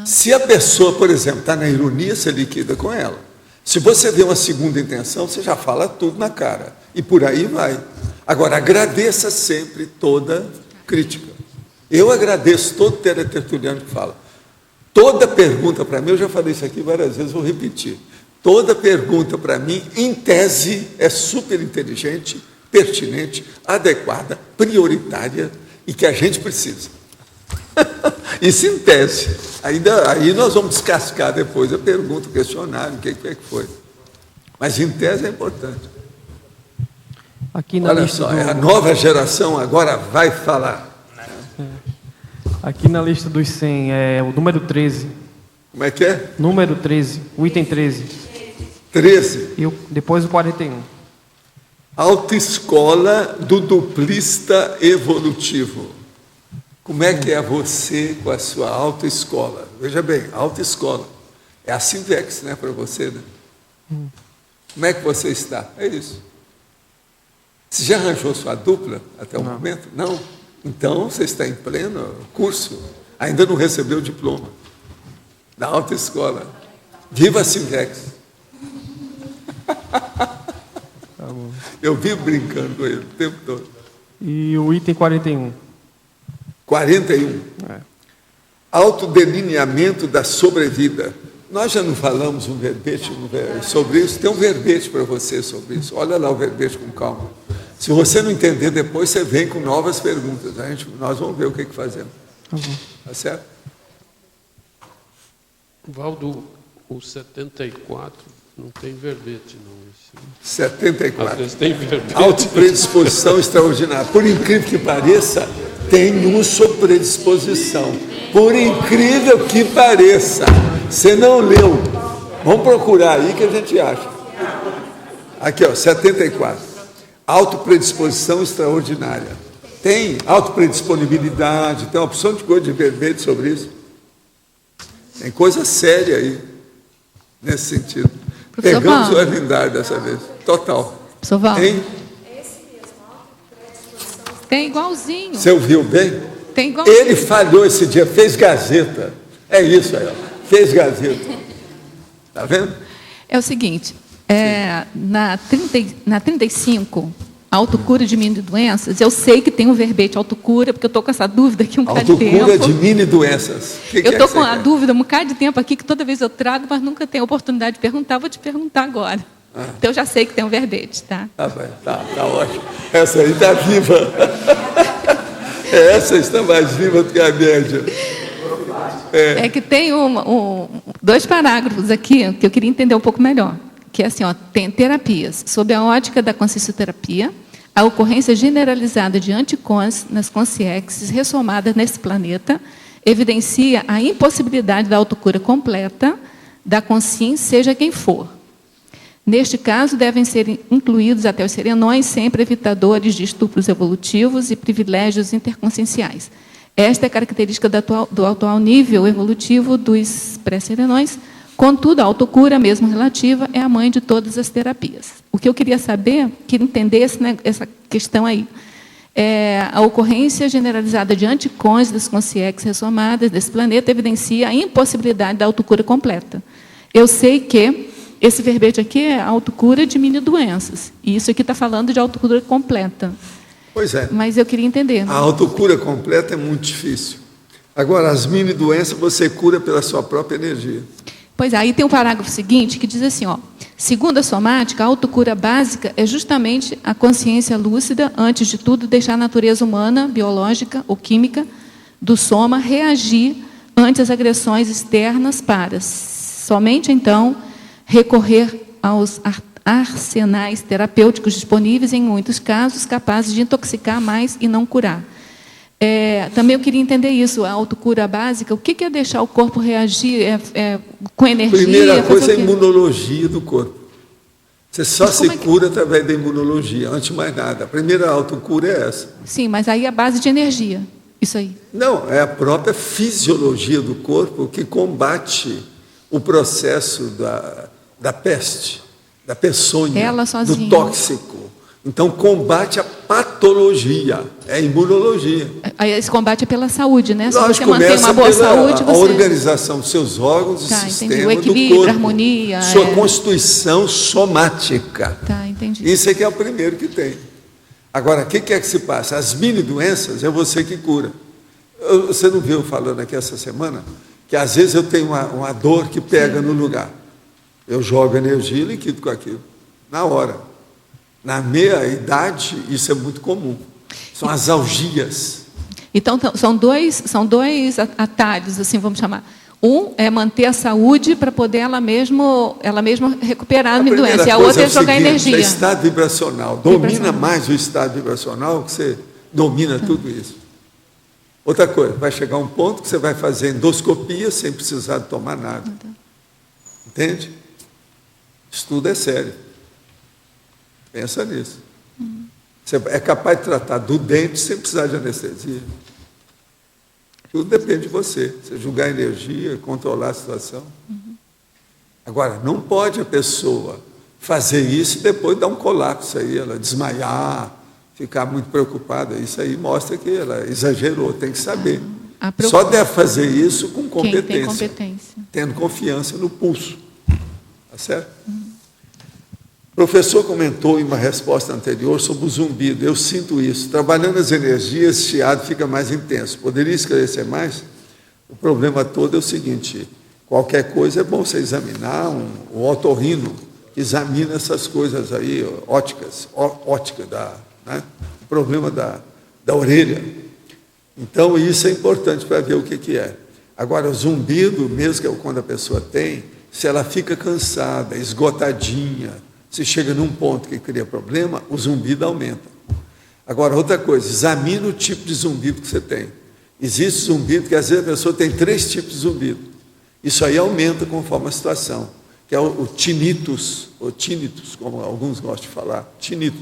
Se a pessoa, por exemplo, está na ironia, você liquida com ela. Se você vê uma segunda intenção, você já fala tudo na cara. E por aí vai. Agora, agradeça sempre toda crítica. Eu agradeço todo teletertuliano que fala. Toda pergunta para mim, eu já falei isso aqui várias vezes, vou repetir. Toda pergunta para mim, em tese, é super inteligente, pertinente, adequada, prioritária e que a gente precisa. Isso em tese. Aí nós vamos descascar depois a pergunta, o questionário, o que é que foi. Mas em tese é importante. Aqui na Olha só, a nova geração agora vai falar. Aqui na lista dos 100, é o número 13. Como é que é? Número 13, o item 13. 13. E depois o 41. Autoescola do duplista evolutivo. Como é que é você com a sua autoescola? Veja bem, autoescola. É a Sinvex, né, para você, né? Como é que você está? É isso. Você já arranjou sua dupla até o momento? Não? Então, você está em pleno curso. Ainda não recebeu o diploma da autoescola. Viva a Sinvex. Eu vivo brincando com ele o tempo todo. E o item 41. 41. Autodelineamento da sobrevida. Nós já não falamos um verbete sobre isso? Tem um verbete para você sobre isso. Olha lá o verbete com calma. Se você não entender depois, você vem com novas perguntas. Nós vamos ver o que fazemos. Tá certo? Valdo, o 74 não tem verbete, não. 74. Às vezes tem verbete. Autopredisposição extraordinária. Por incrível que pareça, tem um sobre predisposição. Por incrível que pareça. Você não leu. Vamos procurar aí que a gente acha. Aqui, ó, 74. Autopredisposição extraordinária. Tem autopredisponibilidade, tem uma opção de coisa de verbete sobre isso. Tem coisa séria aí, nesse sentido. Professor Pegamos Valdo. o Arlindar dessa vez. Total. Professor Valdo. Tem? Tem igualzinho. Você ouviu bem? Tem igualzinho. Ele falhou esse dia, fez Gazeta. É isso aí, ó. Fez Gazeta. Está vendo? É o seguinte, na 35, autocura de mini doenças, eu sei que tem um verbete autocura, porque eu estou com essa dúvida aqui um bocado de tempo. Autocura de mini doenças. Eu estou com a dúvida um bocado de tempo aqui, que toda vez eu trago, mas nunca tenho oportunidade de perguntar, vou te perguntar agora. Então eu já sei que tem um verbete, tá? Tá bem, tá ótimo. Essa aí está viva. Essa está mais viva do que a média. É que tem dois parágrafos aqui que eu queria entender um pouco melhor. Que é assim, ó, tem terapias. Sob a ótica da consciencioterapia, a ocorrência generalizada de anticons nas consciências ressomadas nesse planeta evidencia a impossibilidade da autocura completa da consciência, seja quem for. Neste caso, devem ser incluídos até os serenões, sempre evitadores de estupros evolutivos e privilégios interconscienciais. Esta é a característica do atual nível evolutivo dos pré-serenões. Contudo, a autocura, mesmo relativa, é a mãe de todas as terapias. O que eu queria saber, que entendesse, né, essa questão aí, a ocorrência generalizada de anticons das consciências ressomadas desse planeta evidencia a impossibilidade da autocura completa. Eu sei que esse verbete aqui é autocura de mini doenças, e isso aqui está falando de autocura completa. Pois é. Mas eu queria entender. A autocura completa é muito difícil. Agora, as mini doenças você cura pela sua própria energia. Pois é, aí tem um parágrafo seguinte que diz assim, ó, segundo a somática, a autocura básica é justamente a consciência lúcida, antes de tudo, deixar a natureza humana, biológica ou química do soma reagir ante as agressões externas para, somente então, recorrer aos arsenais terapêuticos disponíveis, em muitos casos, capazes de intoxicar mais e não curar. Também eu queria entender isso, a autocura básica, o que é deixar o corpo reagir com energia? Primeira coisa é a imunologia do corpo. Você só se cura através da imunologia, antes de mais nada. A primeira autocura é essa. Sim, mas aí a base de energia, isso aí. Não, é a própria fisiologia do corpo que combate o processo da peste, da peçonha, do tóxico. Então, combate a patologia, é a imunologia. Esse combate é pela saúde, né? Se Lógico, você mantém uma boa saúde, você... A organização dos seus órgãos, tá, o sistema o equilíbrio, do corpo, a harmonia. Sua constituição somática. Tá, entendi. Isso é que é o primeiro que tem. Agora, o que é que se passa? As mini doenças é você que cura. Você não viu falando aqui essa semana? Que às vezes eu tenho uma dor que pega no lugar. Eu jogo energia e liquido com aquilo, na hora. Na meia idade, isso é muito comum. São as algias. Então, são dois atalhos, assim, vamos chamar. Um é manter a saúde para poder ela mesma recuperar a doença. E a outra é jogar energia. É estado vibracional. Domina mais o estado vibracional que você domina tudo isso. Outra coisa, vai chegar um ponto que você vai fazer endoscopia sem precisar de tomar nada. Entende? Isso tudo é sério. Pensa nisso. Você é capaz de tratar do dente sem precisar de anestesia. Tudo depende de você. Você julgar a energia, controlar a situação. Agora, não pode a pessoa fazer isso e depois dar um colapso aí, ela desmaiar, ficar muito preocupada. Isso aí mostra que ela exagerou, tem que saber. Só deve fazer isso com competência. Quem tem competência. Tendo confiança no pulso. Tá certo? O professor comentou em uma resposta anterior sobre o zumbido. Eu sinto isso. Trabalhando as energias, esse chiado fica mais intenso. Poderia esclarecer mais? O problema todo é o seguinte: qualquer coisa é bom você examinar um otorrino, que examina essas coisas aí, ótica, né? O problema da orelha. Então, isso é importante para ver o que é. Agora, o zumbido, mesmo que quando a pessoa tem, se ela fica cansada, esgotadinha, se chega num ponto que cria problema, o zumbido aumenta. Agora, outra coisa, examine o tipo de zumbido que você tem. Existe zumbido que, às vezes, a pessoa tem 3 tipos de zumbido. Isso aí aumenta conforme a situação, que é o tinnitus, ou tinnitus, como alguns gostam de falar, tinnitus,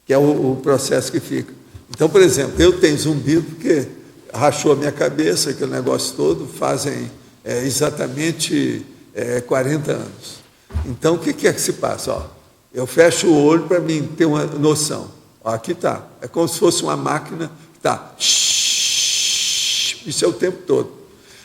que é o processo que fica. Então, por exemplo, eu tenho zumbido porque rachou a minha cabeça, aquele negócio todo, fazem exatamente 40 anos. Então, o que é que se passa? Ó, eu fecho o olho para mim ter uma noção. Ó, aqui está. É como se fosse uma máquina que está. Isso é o tempo todo.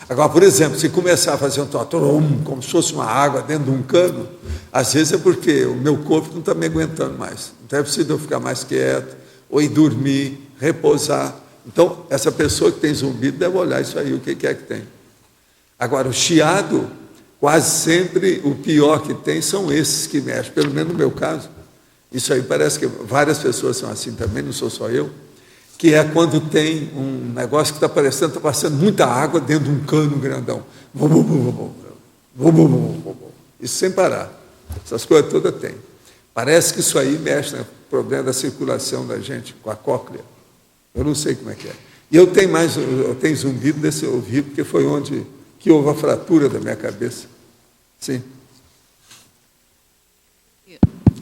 Agora, por exemplo, se começar a fazer um totrum, como se fosse uma água dentro de um cano, às vezes é porque o meu corpo não está me aguentando mais. Então é preciso eu ficar mais quieto, ou ir dormir, repousar. Então, essa pessoa que tem zumbido deve olhar isso aí, o que é que tem. Agora, o chiado, quase sempre o pior que tem são esses que mexem, pelo menos no meu caso. Isso aí parece que várias pessoas são assim também, não sou só eu, que é quando tem um negócio que está parecendo, está passando muita água dentro de um cano grandão. Isso sem parar. Essas coisas todas tem. Parece que isso aí mexe no problema da circulação da gente, com a cóclea. Eu não sei como é que é. E eu tenho zumbido desse ouvido, porque foi onde que houve a fratura da minha cabeça. Sim.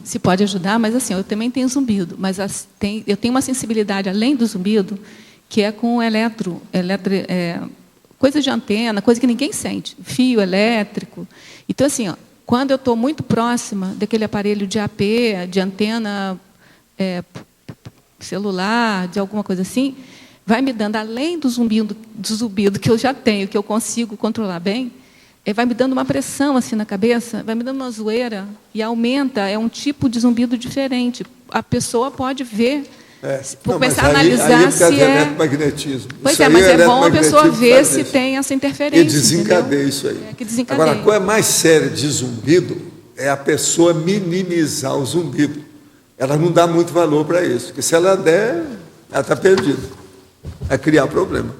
Se pode ajudar, mas assim, eu também tenho zumbido, mas eu tenho uma sensibilidade além do zumbido, que é com coisa de antena, coisa que ninguém sente, fio elétrico. Então, assim, ó, quando eu estou muito próxima daquele aparelho de AP, de antena celular, de alguma coisa assim, vai me dando, além do zumbido que eu já tenho, que eu consigo controlar bem, vai me dando uma pressão assim na cabeça, vai me dando uma zoeira e aumenta, é um tipo de zumbido diferente. A pessoa pode ver, começar a analisar se é eletromagnetismo. Pois é, mas é bom a pessoa ver se tem essa interferência. E desencadeia isso aí. Agora, a coisa mais séria de zumbido é a pessoa minimizar o zumbido. Ela não dá muito valor para isso, porque se ela der, ela está perdida. É criar problema.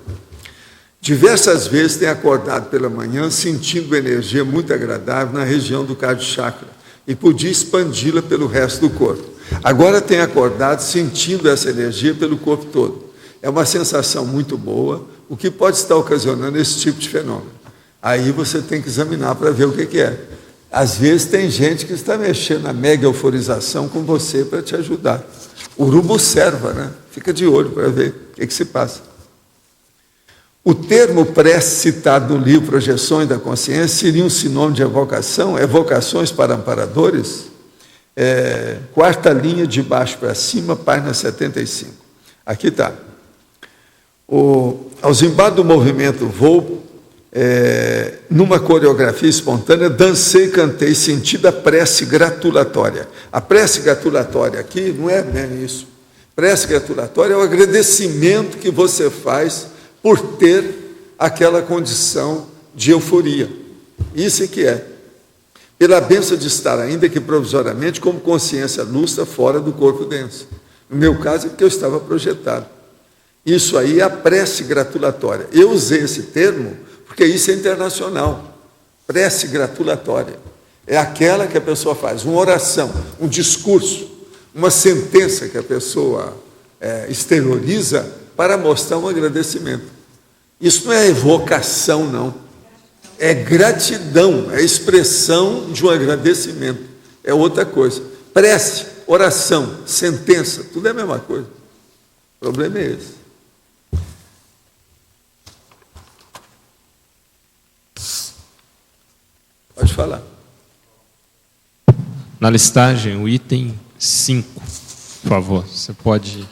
Diversas vezes tem acordado pela manhã sentindo energia muito agradável na região do cardiochakra e podia expandi-la pelo resto do corpo. Agora tem acordado sentindo essa energia pelo corpo todo. É uma sensação muito boa, o que pode estar ocasionando esse tipo de fenômeno. Aí você tem que examinar para ver o que é. Às vezes tem gente que está mexendo na mega euforização com você para te ajudar. Urubu observa, né? Fica de olho para ver o que se passa. O termo pré-citado no livro Projeções da Consciência seria um sinônimo de evocação, evocações para amparadores, 4ª linha de baixo para cima, página 75. Aqui está. Aos embaixo do movimento voo, numa coreografia espontânea, dancei e cantei, sentindo a prece gratulatória. A prece gratulatória aqui não é bem isso. Prece gratulatória é o agradecimento que você faz por ter aquela condição de euforia. Isso é que é. Pela bênção de estar, ainda que provisoriamente, como consciência lúcida fora do corpo denso. No meu caso, é porque eu estava projetado. Isso aí é a prece gratulatória. Eu usei esse termo porque isso é internacional. Prece gratulatória. É aquela que a pessoa faz, uma oração, um discurso, uma sentença que a pessoa exterioriza para mostrar um agradecimento. Isso não é evocação, não. É gratidão, é expressão de um agradecimento. é outra coisa. Prece, oração, sentença, tudo é a mesma coisa. O problema é esse. Pode falar. Na listagem, o item 5, por favor, você pode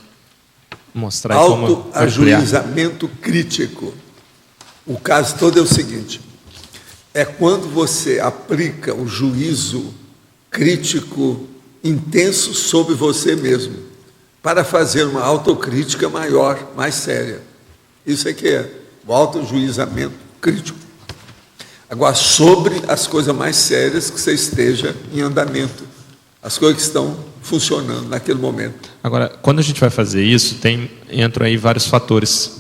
mostrar como autoajuizamento crítico. O caso todo é o seguinte: é quando você aplica o juízo crítico intenso sobre você mesmo, para fazer uma autocrítica maior, mais séria. Isso é que é o autoajuizamento crítico. Agora, sobre as coisas mais sérias que você esteja em andamento, as coisas que estão funcionando naquele momento. Agora, quando a gente vai fazer isso, entram aí vários fatores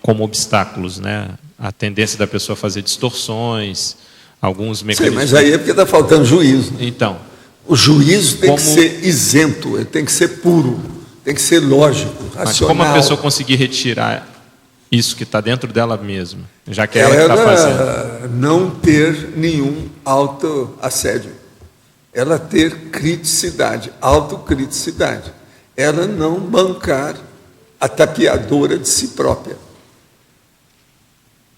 como obstáculos, né? A tendência da pessoa a fazer distorções, alguns mecanismos... Sim, mas aí é porque está faltando juízo. Então... O juízo tem que ser isento, ele tem que ser puro, tem que ser lógico, racional. Mas como a pessoa conseguir retirar isso que está dentro dela mesma, já que ela está fazendo? Não ter nenhum autoassédio. Ela ter criticidade, autocriticidade. Ela não bancar a tapeadora de si própria.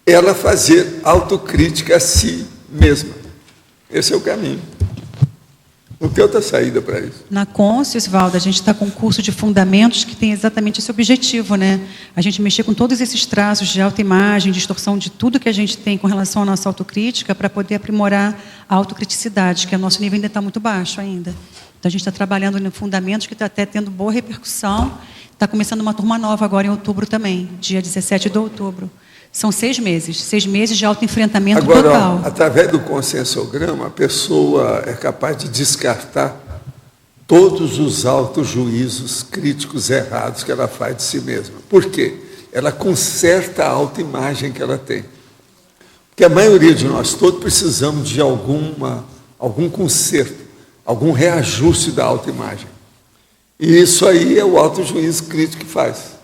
Ela fazer autocrítica a si mesma. Esse é o caminho. Não tem outra saída para isso. Na Conscius, Valdo, a gente está com um curso de fundamentos que tem exatamente esse objetivo, né? A gente mexer com todos esses traços de autoimagem, distorção de tudo que a gente tem com relação à nossa autocrítica para poder aprimorar a autocriticidade, que o nosso nível ainda está muito baixo ainda. Então, a gente está trabalhando em fundamentos que está até tendo boa repercussão. Está começando uma turma nova agora em outubro também, dia 17 de outubro. São 6 meses. 6 meses de autoenfrentamento total. Através do conscienciograma, a pessoa é capaz de descartar todos os autojuízos críticos errados que ela faz de si mesma. Por quê? Ela conserta a autoimagem que ela tem. Porque a maioria de nós todos precisamos de algum conserto, algum reajuste da autoimagem. E isso aí é o autojuízo crítico que faz.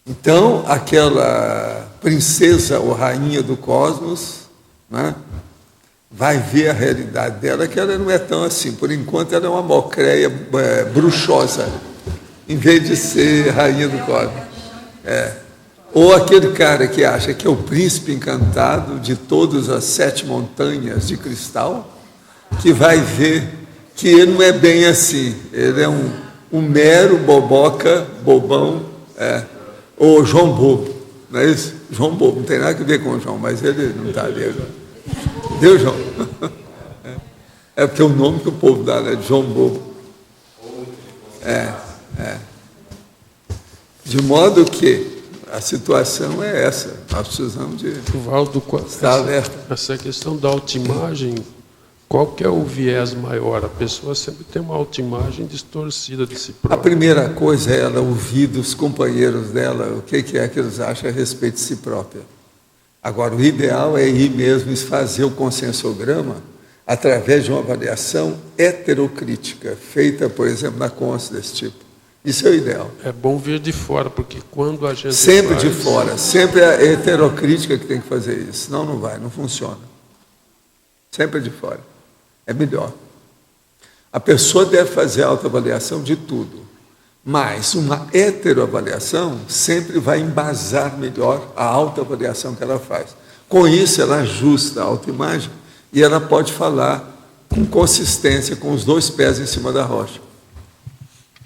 Então, aquela princesa ou rainha do cosmos, né, vai ver a realidade dela, que ela não é tão assim. Por enquanto, ela é uma mocreia bruxosa, em vez de ser rainha do cosmos. Ou aquele cara que acha que é o príncipe encantado de todas as 7 montanhas de cristal, que vai ver que ele não é bem assim. Ele é um mero boboca, bobão, ou João Bobo, não é isso? João Bobo, não tem nada a ver com o João, mas ele não está ali agora. Deu, João? É porque é o nome que o povo dá, né? João Bobo. De modo que a situação é essa. Nós precisamos de estar alerta. Essa questão da autoimagem, qual que é o viés maior? A pessoa sempre tem uma autoimagem distorcida de si própria. A primeira coisa é ela ouvir dos companheiros dela o que é que eles acham a respeito de si própria. Agora, o ideal é ir mesmo fazer o conscienciograma através de uma avaliação heterocrítica, feita, por exemplo, na Consciência desse tipo. Isso é o ideal. É bom vir de fora, porque quando a gente sempre de fora, sempre é a heterocrítica que tem que fazer isso, senão não vai, não funciona. Sempre de fora. É melhor. A pessoa deve fazer autoavaliação de tudo, mas uma heteroavaliação sempre vai embasar melhor a autoavaliação que ela faz. Com isso, ela ajusta a autoimagem e ela pode falar com consistência, com os 2 pés em cima da rocha.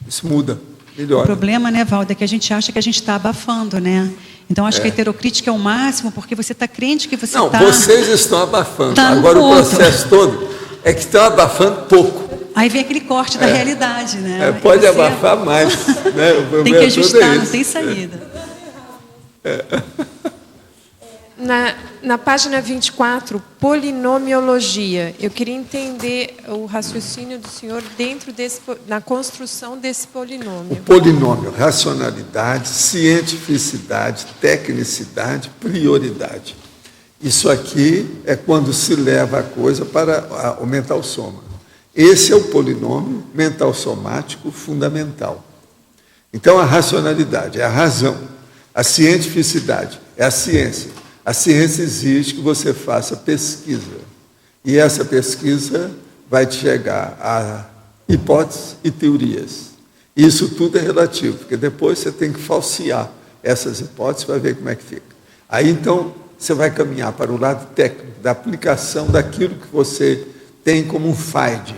Isso muda, melhora. O problema, né, Valdo, é que a gente acha que a gente está abafando, né? Então, acho que a heterocrítica é o máximo, porque você está crente que você está... Não, vocês estão abafando. Agora, o processo todo é que estão abafando pouco. Aí vem aquele corte da realidade, né? Pode abafar mais. Né? Tem que ajustar, não tem saída. Na página 24, polinomiologia. Eu queria entender o raciocínio do senhor na construção desse polinômio. O polinômio, racionalidade, cientificidade, tecnicidade, prioridade. Isso aqui é quando se leva a coisa para o mental soma. Esse é o polinômio mental somático fundamental. Então, a racionalidade é a razão. A cientificidade é a ciência. A ciência exige que você faça pesquisa. E essa pesquisa vai te chegar a hipóteses e teorias. Isso tudo é relativo, porque depois você tem que falsear essas hipóteses para ver como é que fica. Aí, então, você vai caminhar para o lado técnico, da aplicação daquilo que você tem como um finding,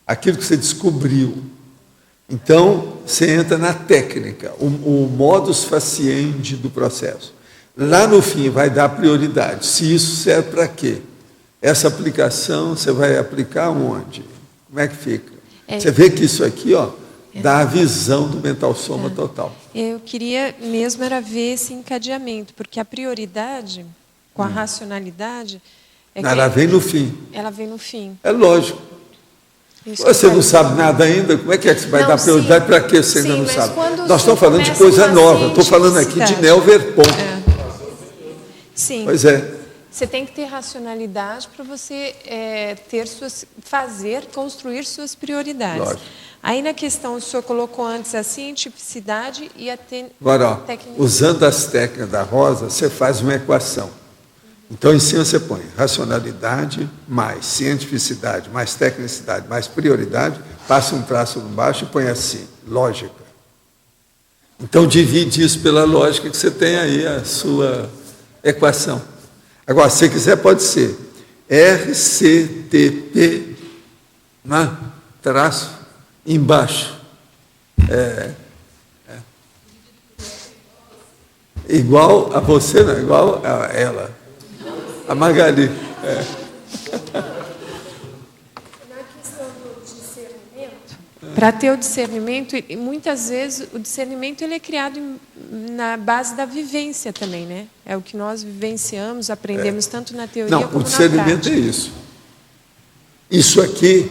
aquilo que você descobriu. Então, você entra na técnica, o modus faciendi do processo. Lá no fim vai dar prioridade. Se isso serve para quê? Essa aplicação você vai aplicar onde? Como é que fica? Você vê que isso aqui, dá a visão do mental soma total. Eu queria mesmo era ver esse encadeamento, porque a prioridade com a racionalidade... Ela vem no fim. Ela vem no fim. É lógico. Isso você não sabe nada ainda, como é que você vai dar prioridade para quê se você ainda não sabe? Nós estamos falando de coisa nova, estou falando aqui de Neo-Verpont. Sim. Pois é. Você tem que ter racionalidade para você construir suas prioridades. Lógico. Aí na questão, o senhor colocou antes a cientificidade e a Agora, técnica. usando as técnicas da Rosa, você faz uma equação. Então, em cima você põe racionalidade, mais cientificidade, mais tecnicidade, mais prioridade, passa um traço embaixo e põe assim, lógica. Então, divide isso pela lógica que você tem aí a sua equação. Agora, se você quiser, pode ser RCTP, traço, embaixo. Igual a você, não, igual a ela. A Magali. Na questão do discernimento, para ter o discernimento, muitas vezes o discernimento ele é criado na base da vivência também, né? É o que nós vivenciamos, aprendemos tanto na teoria como na prática. O discernimento é isso. Isso aqui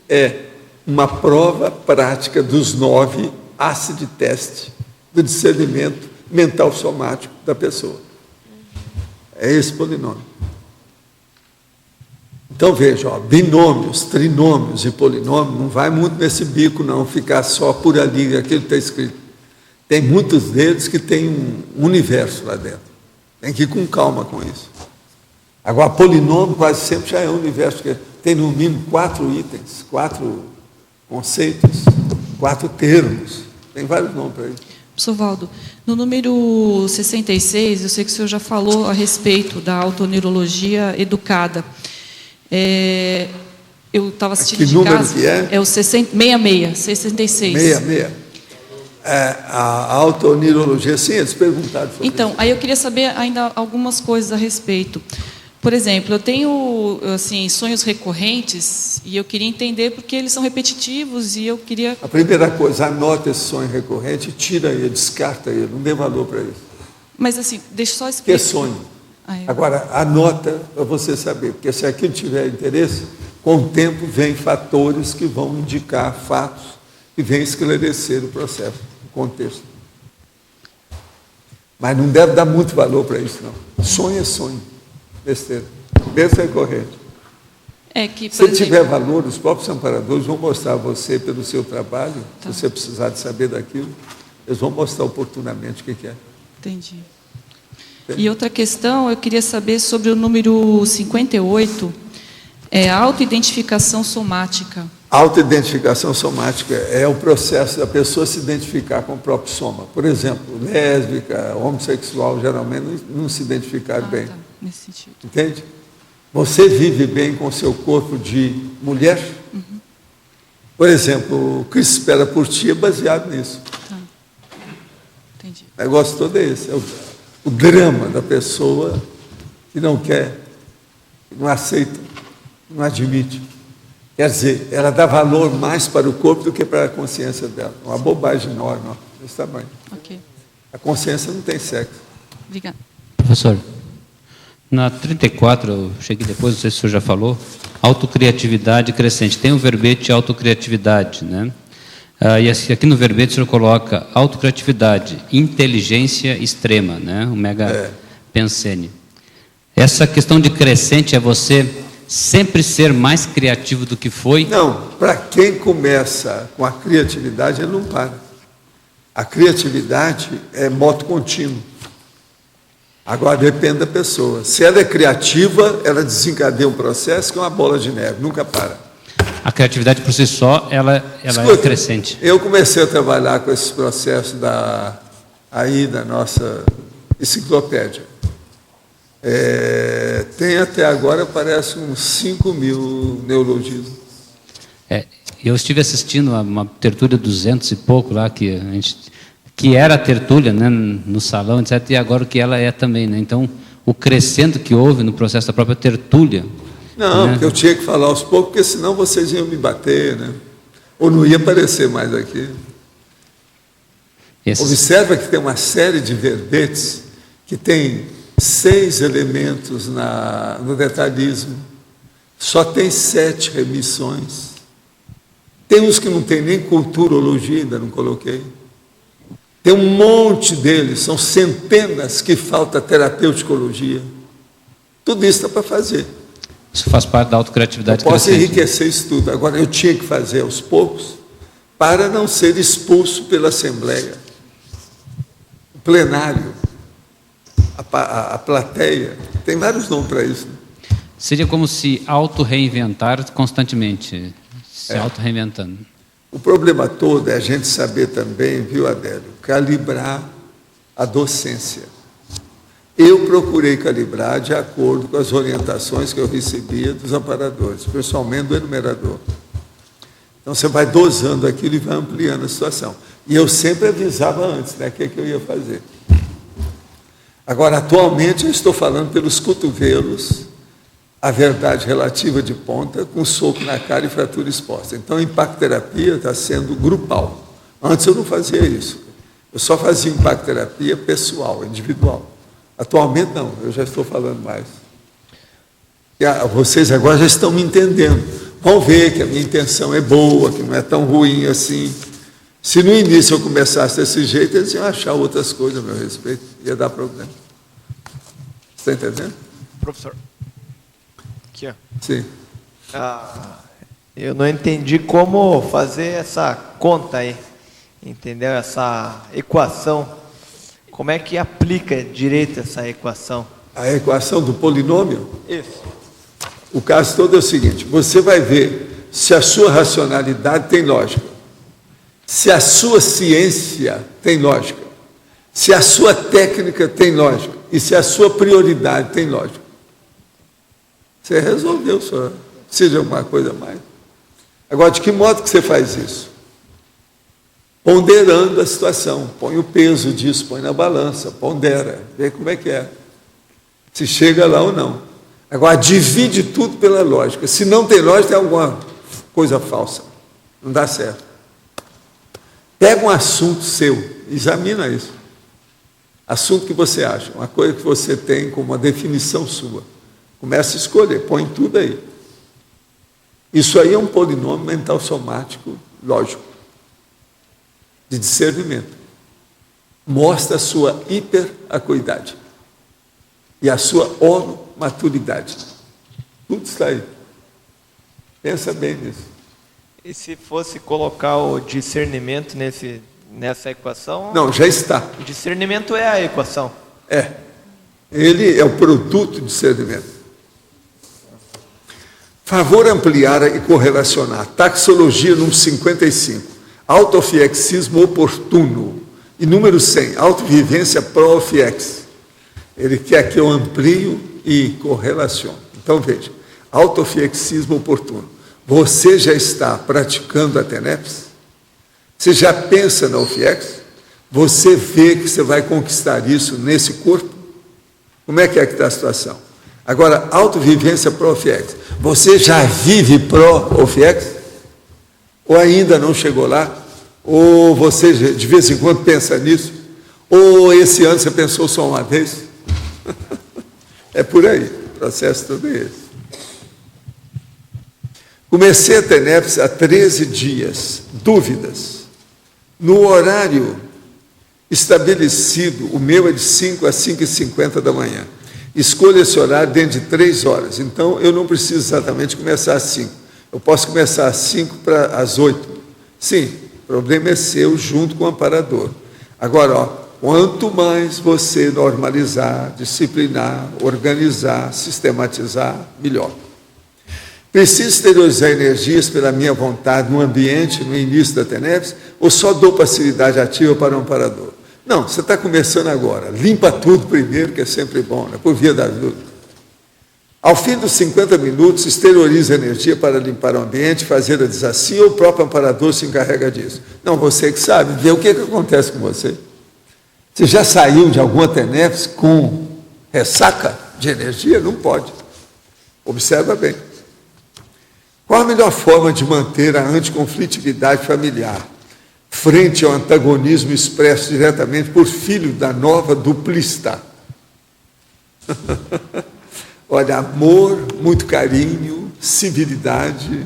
é uma prova prática dos 9 acid test do discernimento mental somático da pessoa. É esse polinômio. Então, veja, binômios, trinômios e polinômios, não vai muito nesse bico, não, ficar só por ali, aquilo que está escrito. Tem muitos deles que tem um universo lá dentro. Tem que ir com calma com isso. Agora, polinômio quase sempre já é um universo que tem no mínimo 4 itens, 4 conceitos, 4 termos. Tem vários nomes para isso. Professor Valdo, no número 66, eu sei que o senhor já falou a respeito da autoneurologia educada. Eu estava assistindo que de número casa. Que é? É o 66. 66. A autoneurologia, sim, eles perguntaram sobre Então, isso. aí eu queria saber ainda algumas coisas a respeito. Por exemplo, eu tenho assim, sonhos recorrentes e eu queria entender porque eles são repetitivos e eu queria... A primeira coisa, anota esse sonho recorrente, tira ele, descarta ele, não dê valor para isso. Mas assim, deixa eu só explicar. Que é sonho. Agora, anota para você saber, porque se aquilo tiver interesse, com o tempo vem fatores que vão indicar fatos que vêm esclarecer o processo, o contexto. Mas não deve dar muito valor para isso, não. Sonho é sonho. Besteira. Besteira recorrente. Se tiver valor, os próprios amparadores vão mostrar a você, pelo seu trabalho, se você precisar de saber daquilo, eles vão mostrar oportunamente o que é. Entendi. E outra questão, eu queria saber sobre o número 58, a autoidentificação somática. Autoidentificação somática é o processo da pessoa se identificar com o próprio soma. Por exemplo, lésbica, homossexual, geralmente não se identificaram bem. Tá, nesse sentido. Entende? Você vive bem com o seu corpo de mulher? Uhum. Por exemplo, o Cristo espera por ti é baseado nisso. Tá. Entendi. O negócio todo é esse. É o drama da pessoa que não quer, que não aceita, que não admite. Quer dizer, ela dá valor mais para o corpo do que para a consciência dela. Uma bobagem enorme, desse tamanho. Okay. A consciência não tem sexo. Obrigada. Professor, na 34, eu cheguei depois, não sei se o senhor já falou, autocriatividade crescente. Tem o verbete autocriatividade, né? E aqui no verbete o senhor coloca autocriatividade, inteligência extrema, né? O mega pensene. Essa questão de crescente é você sempre ser mais criativo do que foi? Não, para quem começa com a criatividade, ele não para. A criatividade é moto contínuo. Agora depende da pessoa. Se ela é criativa, ela desencadeia um processo que é uma bola de neve, nunca para. a criatividade por si só, ela Escuta, é crescente. Eu comecei a trabalhar com esses processos da nossa enciclopédia. Tem até agora, parece, uns 5.000 neologismos. Eu estive assistindo a uma tertúlia 200 e pouco lá, que era a tertúlia, né, no salão, etc., e agora o que ela é também. Né? Então, o crescendo que houve no processo da própria tertúlia. Não, né? porque eu tinha que falar aos poucos, porque senão vocês iam me bater, né? Ou não ia aparecer mais aqui. Observa que tem uma série de verbetes que tem 6 elementos no detalhismo, só tem 7 remissões. Tem uns que não tem nem culturologia, ainda não coloquei. Tem um monte deles, são centenas que falta terapeuticologia. Tudo isso está para fazer. Isso faz parte da autocriatividade. Eu posso enriquecer isso tudo. Agora, eu tinha que fazer aos poucos para não ser expulso pela Assembleia. O plenário, a plateia, tem vários nomes para isso. Seria como se auto-reinventar constantemente, se auto-reinventando. O problema todo é a gente saber também, viu, Adélio, calibrar a docência. Eu procurei calibrar de acordo com as orientações que eu recebia dos amparadores, pessoalmente do enumerador. Então, você vai dosando aquilo e vai ampliando a situação. E eu sempre avisava antes, né, o que eu ia fazer. Agora, atualmente, eu estou falando pelos cotovelos, a verdade relativa de ponta, com soco na cara e fratura exposta. Então, a impacterapia está sendo grupal. Antes eu não fazia isso. Eu só fazia impacterapia pessoal, individual. Atualmente, não. Eu já estou falando mais. Vocês agora já estão me entendendo. Vão ver que a minha intenção é boa, que não é tão ruim assim. Se no início eu começasse desse jeito, eles iam achar outras coisas a meu respeito. Ia dar problema. Você está entendendo? Professor. Aqui, ó. Sim. Eu não entendi como fazer essa conta aí, entendeu? Essa equação. Como é que aplica direito essa equação? A equação do polinômio? Isso. O caso todo é o seguinte: você vai ver se a sua racionalidade tem lógica, se a sua ciência tem lógica, se a sua técnica tem lógica e se a sua prioridade tem lógica. Você resolveu, só precisa de alguma coisa a mais. Agora, de que modo que você faz isso? Ponderando a situação, põe o peso disso, põe na balança, pondera, vê como é que é, se chega lá ou não. Agora, divide tudo pela lógica. Se não tem lógica, tem alguma coisa falsa, não dá certo. Pega um assunto seu, examina isso. Assunto que você acha, uma coisa que você tem como uma definição sua. Começa a escolher, põe tudo aí. Isso aí é um polinômio mental somático lógico, de discernimento. Mostra a sua hiperacuidade e a sua maturidade. Tudo está aí. Pensa bem nisso. E se fosse colocar o discernimento nessa equação? Não, já está. O discernimento é a equação. É. Ele é o produto do discernimento. Favor ampliar e correlacionar. Taxologia número 55. Autofiexismo oportuno. E número 100. Autovivência pró-fiex. Ele quer que eu amplio e correlacione. Então, veja. Autofiexismo oportuno. Você já está praticando a TENEPS? Você já pensa na OFIEX? Você vê que você vai conquistar isso nesse corpo? Como é que está a situação? Agora, autovivência pró-OFIEX. Você já vive pró-OFIEX? Ou ainda não chegou lá? Ou você de vez em quando pensa nisso? Ou esse ano você pensou só uma vez? É por aí, o processo todo é esse. Comecei a TENEPS há 13 dias. Dúvidas? No horário estabelecido, o meu é de 5 às 5h50 da manhã. Escolha esse horário dentro de 3 horas. Então, eu não preciso exatamente começar às 5. Eu posso começar às 5 para às 8. Sim, o problema é seu junto com o amparador. Agora, quanto mais você normalizar, disciplinar, organizar, sistematizar, melhor. Preciso exteriorizar energias pela minha vontade no ambiente, no início da TENEPS, ou só dou passividade ativa para o amparador? Não, você está começando agora. Limpa tudo primeiro, que é sempre bom, né? Por via da ajuda. Ao fim dos 50 minutos, exterioriza a energia para limpar o ambiente, fazer a desassim, ou o próprio amparador se encarrega disso? Não, você que sabe, vê o que acontece com você. Você já saiu de alguma TENEPS com ressaca de energia? Não pode. Observa bem. Qual a melhor forma de manter a anticonflitividade familiar frente ao antagonismo expresso diretamente por filho da nova duplista? Olha, amor, muito carinho, civilidade.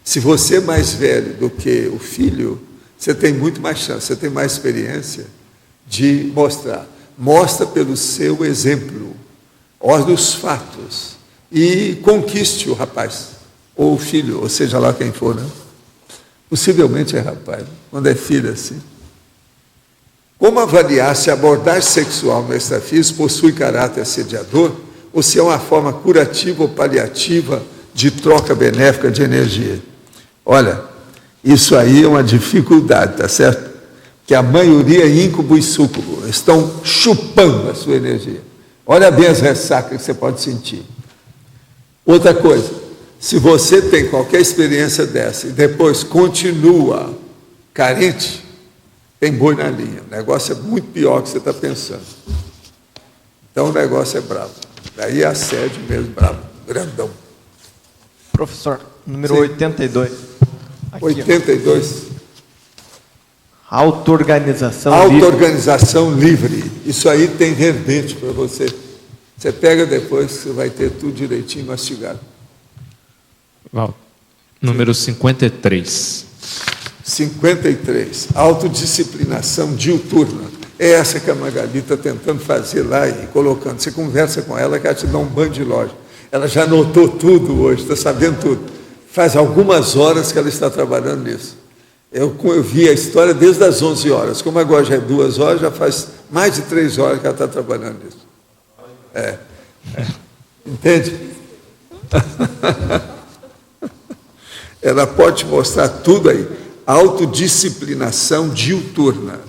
Se você é mais velho do que o filho, você tem muito mais chance, você tem mais experiência de mostrar. Mostra pelo seu exemplo, olha os fatos e conquiste o rapaz. Ou o filho, ou seja lá quem for, né? Possivelmente é rapaz, quando é filho assim. Como avaliar se a abordagem sexual no extrafísico possui caráter assediador ou se é uma forma curativa ou paliativa de troca benéfica de energia? Olha, isso aí é uma dificuldade, tá certo? Que a maioria é íncubo e súcubo, estão chupando a sua energia. Olha bem as ressacas que você pode sentir. Outra coisa, se você tem qualquer experiência dessa e depois continua carente, tem boi na linha. O negócio é muito pior do que você está pensando. Então o negócio é bravo. Daí é assédio mesmo, bravo, grandão. Professor, número Sim. 82. Aqui, 82. Auto-organização Auto-organização livre. Isso aí tem verbete para você. Você pega depois, você vai ter tudo direitinho mastigado. Número 53. 53. Autodisciplinação diuturna. É essa que a Magali está tentando fazer lá e colocando. Você conversa com ela, que ela te dá um banho de loja. Ela já anotou tudo hoje, está sabendo tudo. Faz algumas horas que ela está trabalhando nisso. Eu vi a história desde as 11 horas. Como agora já é 2 horas, já faz mais de 3 horas que ela está trabalhando nisso. Entende? Ela pode te mostrar tudo aí. Autodisciplinação diuturna.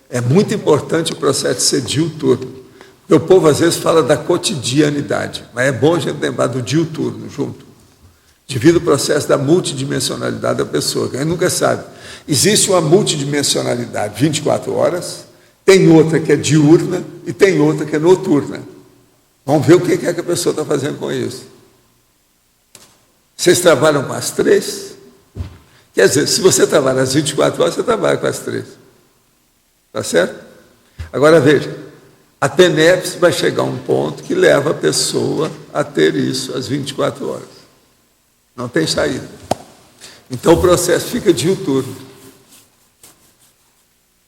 É muito importante o processo de ser diuturno. Porque o povo às vezes fala da cotidianidade, mas é bom a gente lembrar do diuturno junto. Devido ao processo da multidimensionalidade da pessoa, que a gente nunca sabe. Existe uma multidimensionalidade 24 horas, tem outra que é diurna e tem outra que é noturna. Vamos ver o que é que a pessoa está fazendo com isso. Vocês trabalham com as 3? Quer dizer, se você trabalha às 24 horas, você trabalha com as 3. Está certo? Agora veja, a TENEPS vai chegar a um ponto que leva a pessoa a ter isso às 24 horas. Não tem saída. Então o processo fica diuturno.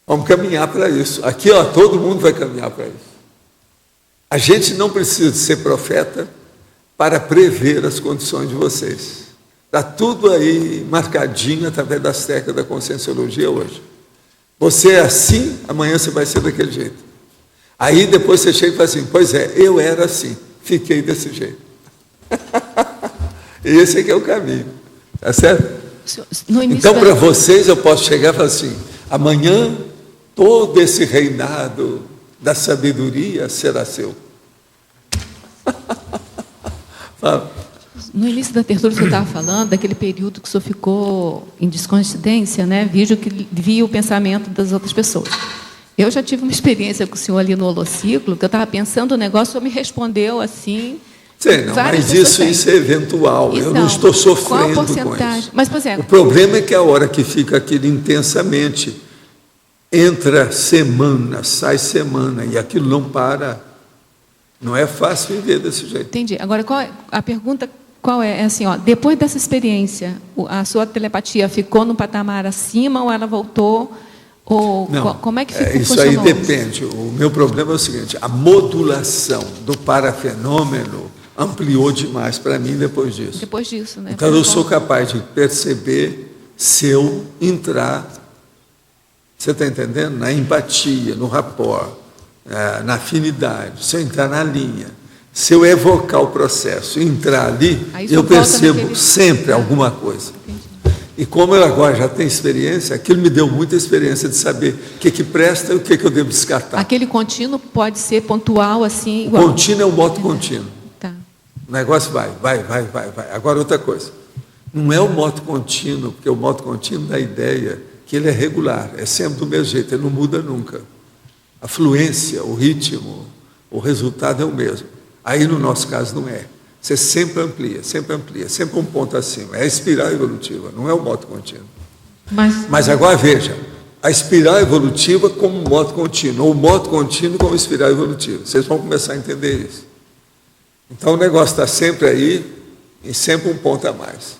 Vamos caminhar para isso. Aqui, ó, todo mundo vai caminhar para isso. A gente não precisa de ser profeta para prever as condições de vocês. Está tudo aí marcadinho através das técnicas da conscienciologia hoje. Você é assim, amanhã você vai ser daquele jeito. Aí depois você chega e fala assim, pois é, eu era assim, fiquei desse jeito. Esse é que é o caminho. Tá certo? Então, para vocês, eu posso chegar e falar assim, amanhã todo esse reinado da sabedoria será seu. No início da tertúlia, você estava falando daquele período que o senhor ficou em descoincidência, né? Via o pensamento das outras pessoas. Eu já tive uma experiência com o senhor ali no holociclo, que eu estava pensando o negócio, o senhor me respondeu assim. Sim, não, mas isso é eventual. Então, eu não estou sofrendo com isso. Mas, por exemplo, o problema é que a hora que fica aquilo intensamente, entra semana, sai semana, e aquilo não para. Não é fácil viver desse jeito. Entendi. Agora, a pergunta qual é? É assim, ó, depois dessa experiência, a sua telepatia ficou no patamar acima ou ela voltou? Ou não, como é que ficou? Isso aí depende. O meu problema é o seguinte, a modulação do parafenômeno ampliou demais para mim depois disso. Depois disso, né? Então eu sou capaz de perceber se eu entrar, você está entendendo? Na empatia, no rapport, na afinidade, se eu entrar na linha, Se eu evocar o processo, entrar ali, eu percebo sempre alguma coisa. E como eu agora já tenho experiência, aquilo me deu muita experiência de saber o que presta e o que eu devo descartar. Aquele contínuo pode ser pontual, assim, igual. Contínuo é um moto contínuo. Tá. O negócio vai. Agora, outra coisa. Não é o moto contínuo, porque o moto contínuo dá a ideia que ele é regular, é sempre do mesmo jeito, ele não muda nunca. A fluência, o ritmo, o resultado é o mesmo. Aí, no nosso caso, não é. Você sempre amplia, sempre um ponto acima. É a espiral evolutiva, não é o moto contínuo. Mas agora veja, a espiral evolutiva como moto contínuo, ou o moto contínuo como espiral evolutiva. Vocês vão começar a entender isso. Então o negócio está sempre aí e sempre um ponto a mais.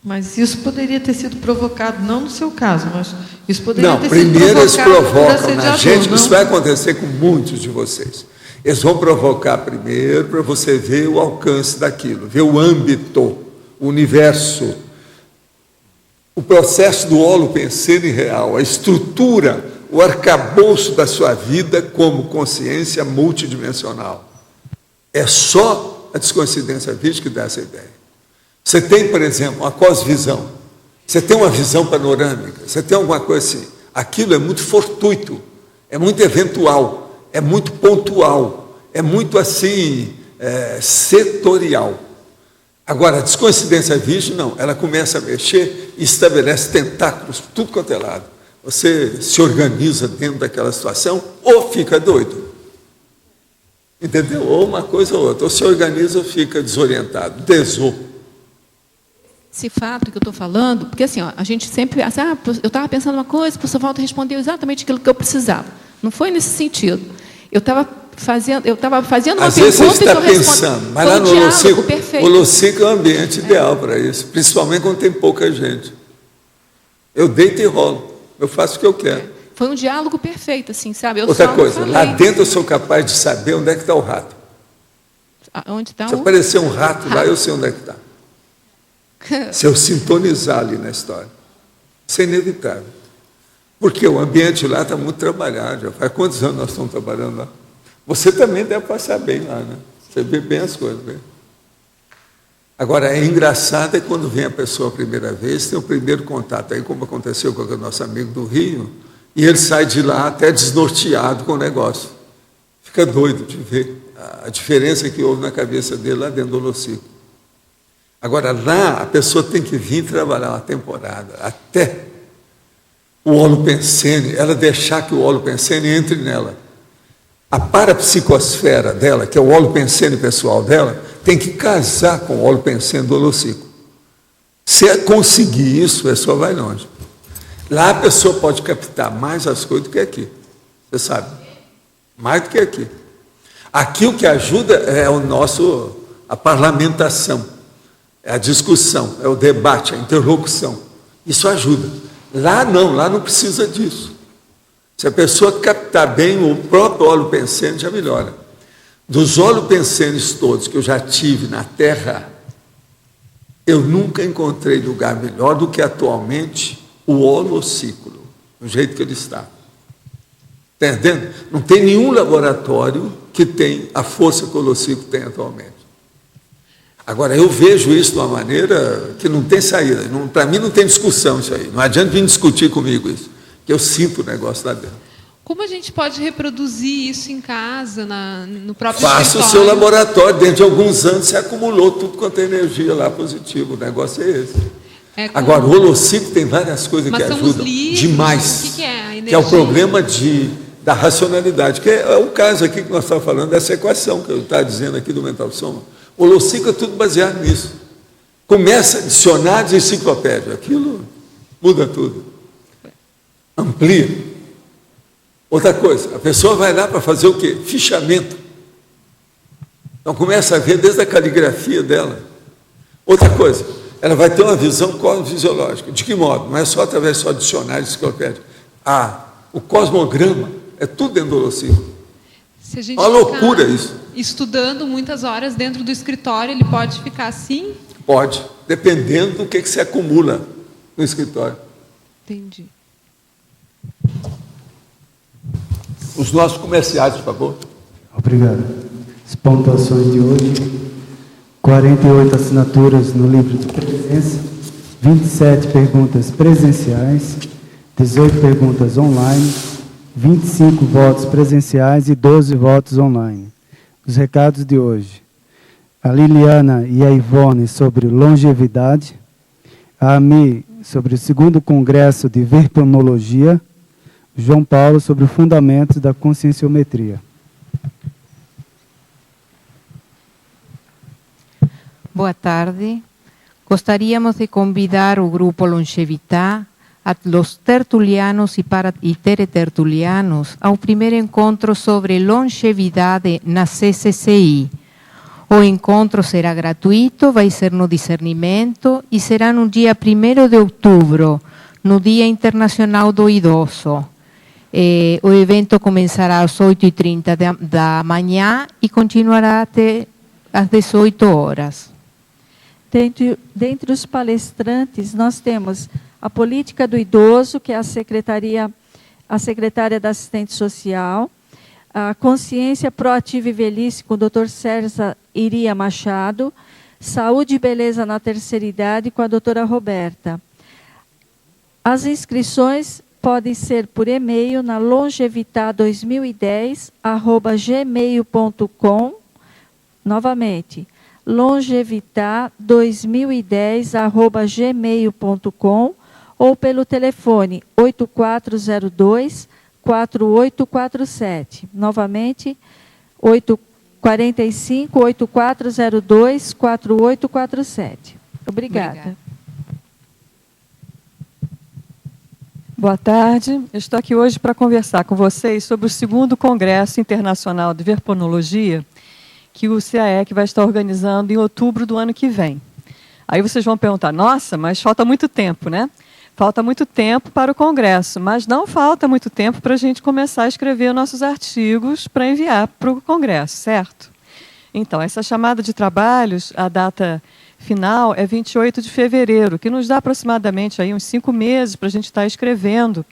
Mas isso poderia ter sido provocado, não no seu caso, mas isso poderia ter sido provocado. Não, primeiro eles provocam na gente, não? Isso vai acontecer com muitos de vocês. Eles vão provocar primeiro para você ver o alcance daquilo, ver o âmbito, o universo, o processo do holopensene real, a estrutura, o arcabouço da sua vida como consciência multidimensional. É só a descoincidência vídea que dá essa ideia. Você tem, por exemplo, uma cosvisão, você tem uma visão panorâmica, você tem alguma coisa assim. Aquilo é muito fortuito, é muito eventual, é muito pontual, é muito assim, setorial. Agora, a descoincidência vídea, não, ela começa a mexer e estabelece tentáculos, tudo quanto é lado. Você se organiza dentro daquela situação ou fica doido. Entendeu? Ou uma coisa ou outra. Ou se organiza ou fica desorientado, Esse fato que eu estou falando, porque assim, ó, a gente sempre pensa, eu estava pensando uma coisa, o professor Walter respondeu exatamente aquilo que eu precisava. Não foi nesse sentido. Eu estava fazendo uma pergunta Às vezes você e está pensando, mas lá no Holociclo é um ambiente ideal para isso, principalmente quando tem pouca gente. Eu deito e rolo, eu faço o que eu quero. Foi um diálogo perfeito, assim, sabe? Outra coisa, lá dentro eu sou capaz de saber onde é que está o rato. Onde está Se aparecer um rato lá, eu sei onde é que está. Se eu sintonizar ali na história. Isso é inevitável. Porque o ambiente lá está muito trabalhado. Já faz quantos anos nós estamos trabalhando lá? Você também deve passar bem lá, né? Você vê bem as coisas. Né? Agora, é engraçado quando vem a pessoa a primeira vez, tem o primeiro contato, aí como aconteceu com o nosso amigo do Rio, e ele sai de lá até desnorteado com o negócio. Fica doido de ver a diferença que houve na cabeça dele lá dentro do Holociclo. Agora, lá, a pessoa tem que vir trabalhar uma temporada, até o holopensene, ela deixar que o holopensene entre nela. A parapsicosfera dela, que é o holopensene pessoal dela, tem que casar com o holopensene do Holociclo. Se conseguir isso, a pessoa vai longe. Lá a pessoa pode captar mais as coisas do que aqui. Você sabe? Mais do que aqui. Aqui o que ajuda é a parlamentação, é a discussão, é o debate, a interlocução. Isso ajuda. Lá não precisa disso. Se a pessoa captar bem o próprio holopensene, já melhora. Dos holopensenes todos que eu já tive na Terra, eu nunca encontrei lugar melhor do que atualmente o holociclo, do jeito que ele está. Está entendendo? Não tem nenhum laboratório que tem a força que o holociclo tem atualmente. Agora, eu vejo isso de uma maneira que não tem saída. Para mim não tem discussão isso aí. Não adianta vir discutir comigo isso, que eu sinto o negócio lá dentro. Como a gente pode reproduzir isso em casa, no próprio Faça o seu laboratório. Dentro de alguns anos você acumulou tudo quanto é energia lá positiva. O negócio é esse. Agora, o holociclo tem várias coisas que ajudam demais. Que é? A energia. Que é o problema da racionalidade. Que é o caso aqui que nós estamos falando, dessa equação que eu estava dizendo aqui do mental soma. O holociclo é tudo baseado nisso. Começa dicionários e enciclopédia. Aquilo muda tudo. Amplia. Outra coisa, a pessoa vai lá para fazer o quê? Fichamento. Então começa a ver desde a caligrafia dela. Outra coisa, ela vai ter uma visão cosmofisiológica. De que modo? Não é só através de dicionário e enciclopédia. O cosmograma é tudo dentro do holociclo. Se a gente uma loucura isso. Estudando muitas horas dentro do escritório, ele pode ficar assim? Pode, dependendo do que se acumula no escritório. Entendi. Os nossos comerciais, por favor. Obrigado. as pontuações de hoje. 48 assinaturas no livro de presença, 27 perguntas presenciais, 18 perguntas online, 25 votos presenciais e 12 votos online. Os recados de hoje. A Liliana e a Ivone sobre longevidade, a Ami sobre o 2º Congresso de Verponologia, o João Paulo sobre os fundamentos da conscienciometria. Boa tarde. Gostaríamos de convidar o Grupo Longevitá, a los tertulianos e teretertulianos ao primeiro encontro sobre longevidade na CCCI. O encontro será gratuito, vai ser no Discernimento e será no dia 1º de outubro, no Dia Internacional do Idoso. O evento começará às 8h30 da manhã e continuará até às 18 horas. Dentre os palestrantes, nós temos a Política do Idoso, que é a secretária da Assistente Social, a Consciência Proativa e Velhice, com o Dr. César Iria Machado, Saúde e Beleza na Terceira Idade, com a doutora Roberta. As inscrições podem ser por e-mail na longevitá2010@gmail.com. Novamente, longevitá2010@gmail.com ou pelo telefone 8402-4847. Novamente, 45-8402-4847. Obrigada. Boa tarde. Eu estou aqui hoje para conversar com vocês sobre o 2º Congresso Internacional de Verponologia, que o CAEC vai estar organizando em outubro do ano que vem. Aí vocês vão perguntar, nossa, mas falta muito tempo, né? Falta muito tempo para o Congresso, mas não falta muito tempo para a gente começar a escrever nossos artigos para enviar para o Congresso, certo? Então, essa chamada de trabalhos, a data final é 28 de fevereiro, que nos dá aproximadamente aí uns 5 meses para a gente estar escrevendo.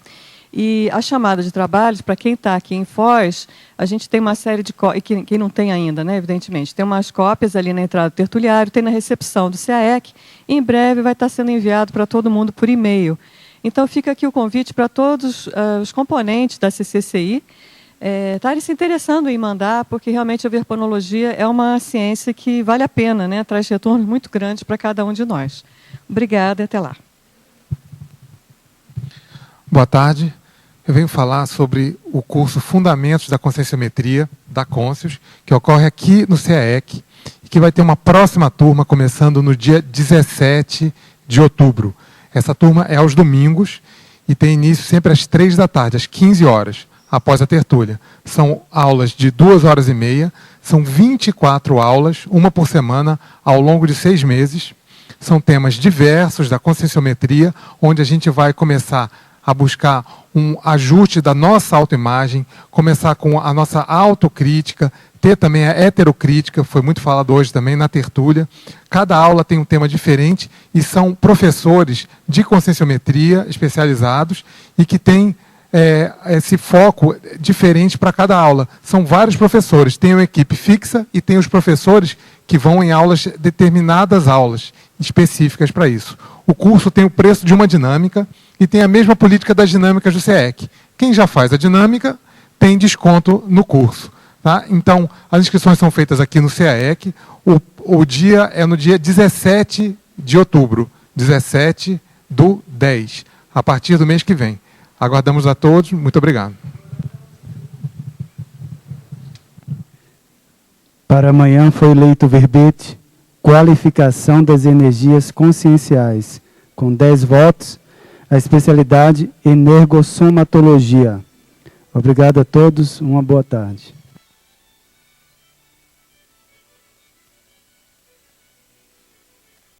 E a chamada de trabalhos, para quem está aqui em Foz, a gente tem uma série de cópias, e quem não tem ainda, né, evidentemente, tem umas cópias ali na entrada do tertuliário, tem na recepção do CAEC, e em breve vai estar sendo enviado para todo mundo por e-mail. Então, fica aqui o convite para todos os componentes da CCCI estarem se interessando em mandar, porque realmente a verponologia é uma ciência que vale a pena, né, traz retornos muito grandes para cada um de nós. Obrigada e até lá. Boa tarde. Eu venho falar sobre o curso Fundamentos da Conscienciometria, da Conscius, que ocorre aqui no CAEC, e que vai ter uma próxima turma começando no dia 17 de outubro. Essa turma é aos domingos e tem início sempre às 3 da tarde, às 15 horas, após a tertúlia. São aulas de 2 horas e meia, são 24 aulas, uma por semana, ao longo de 6 meses. São temas diversos da conscienciometria, onde a gente vai começar a buscar um ajuste da nossa autoimagem, começar com a nossa autocrítica, ter também a heterocrítica, foi muito falado hoje também na tertúlia. Cada aula tem um tema diferente e são professores de conscienciometria especializados e que têm esse foco diferente para cada aula. São vários professores, tem uma equipe fixa e tem os professores que vão em determinadas aulas específicas para isso. O curso tem o preço de uma dinâmica e tem a mesma política das dinâmicas do CAEC. Quem já faz a dinâmica tem desconto no curso. Tá? Então, as inscrições são feitas aqui no CAEC. O dia é no dia 17 de outubro, 17/10, a partir do mês que vem. Aguardamos a todos. Muito obrigado. Para amanhã foi eleito o verbete Qualificação das Energias Conscienciais, com 10 votos, a especialidade Energossomatologia. Obrigado a todos, uma boa tarde.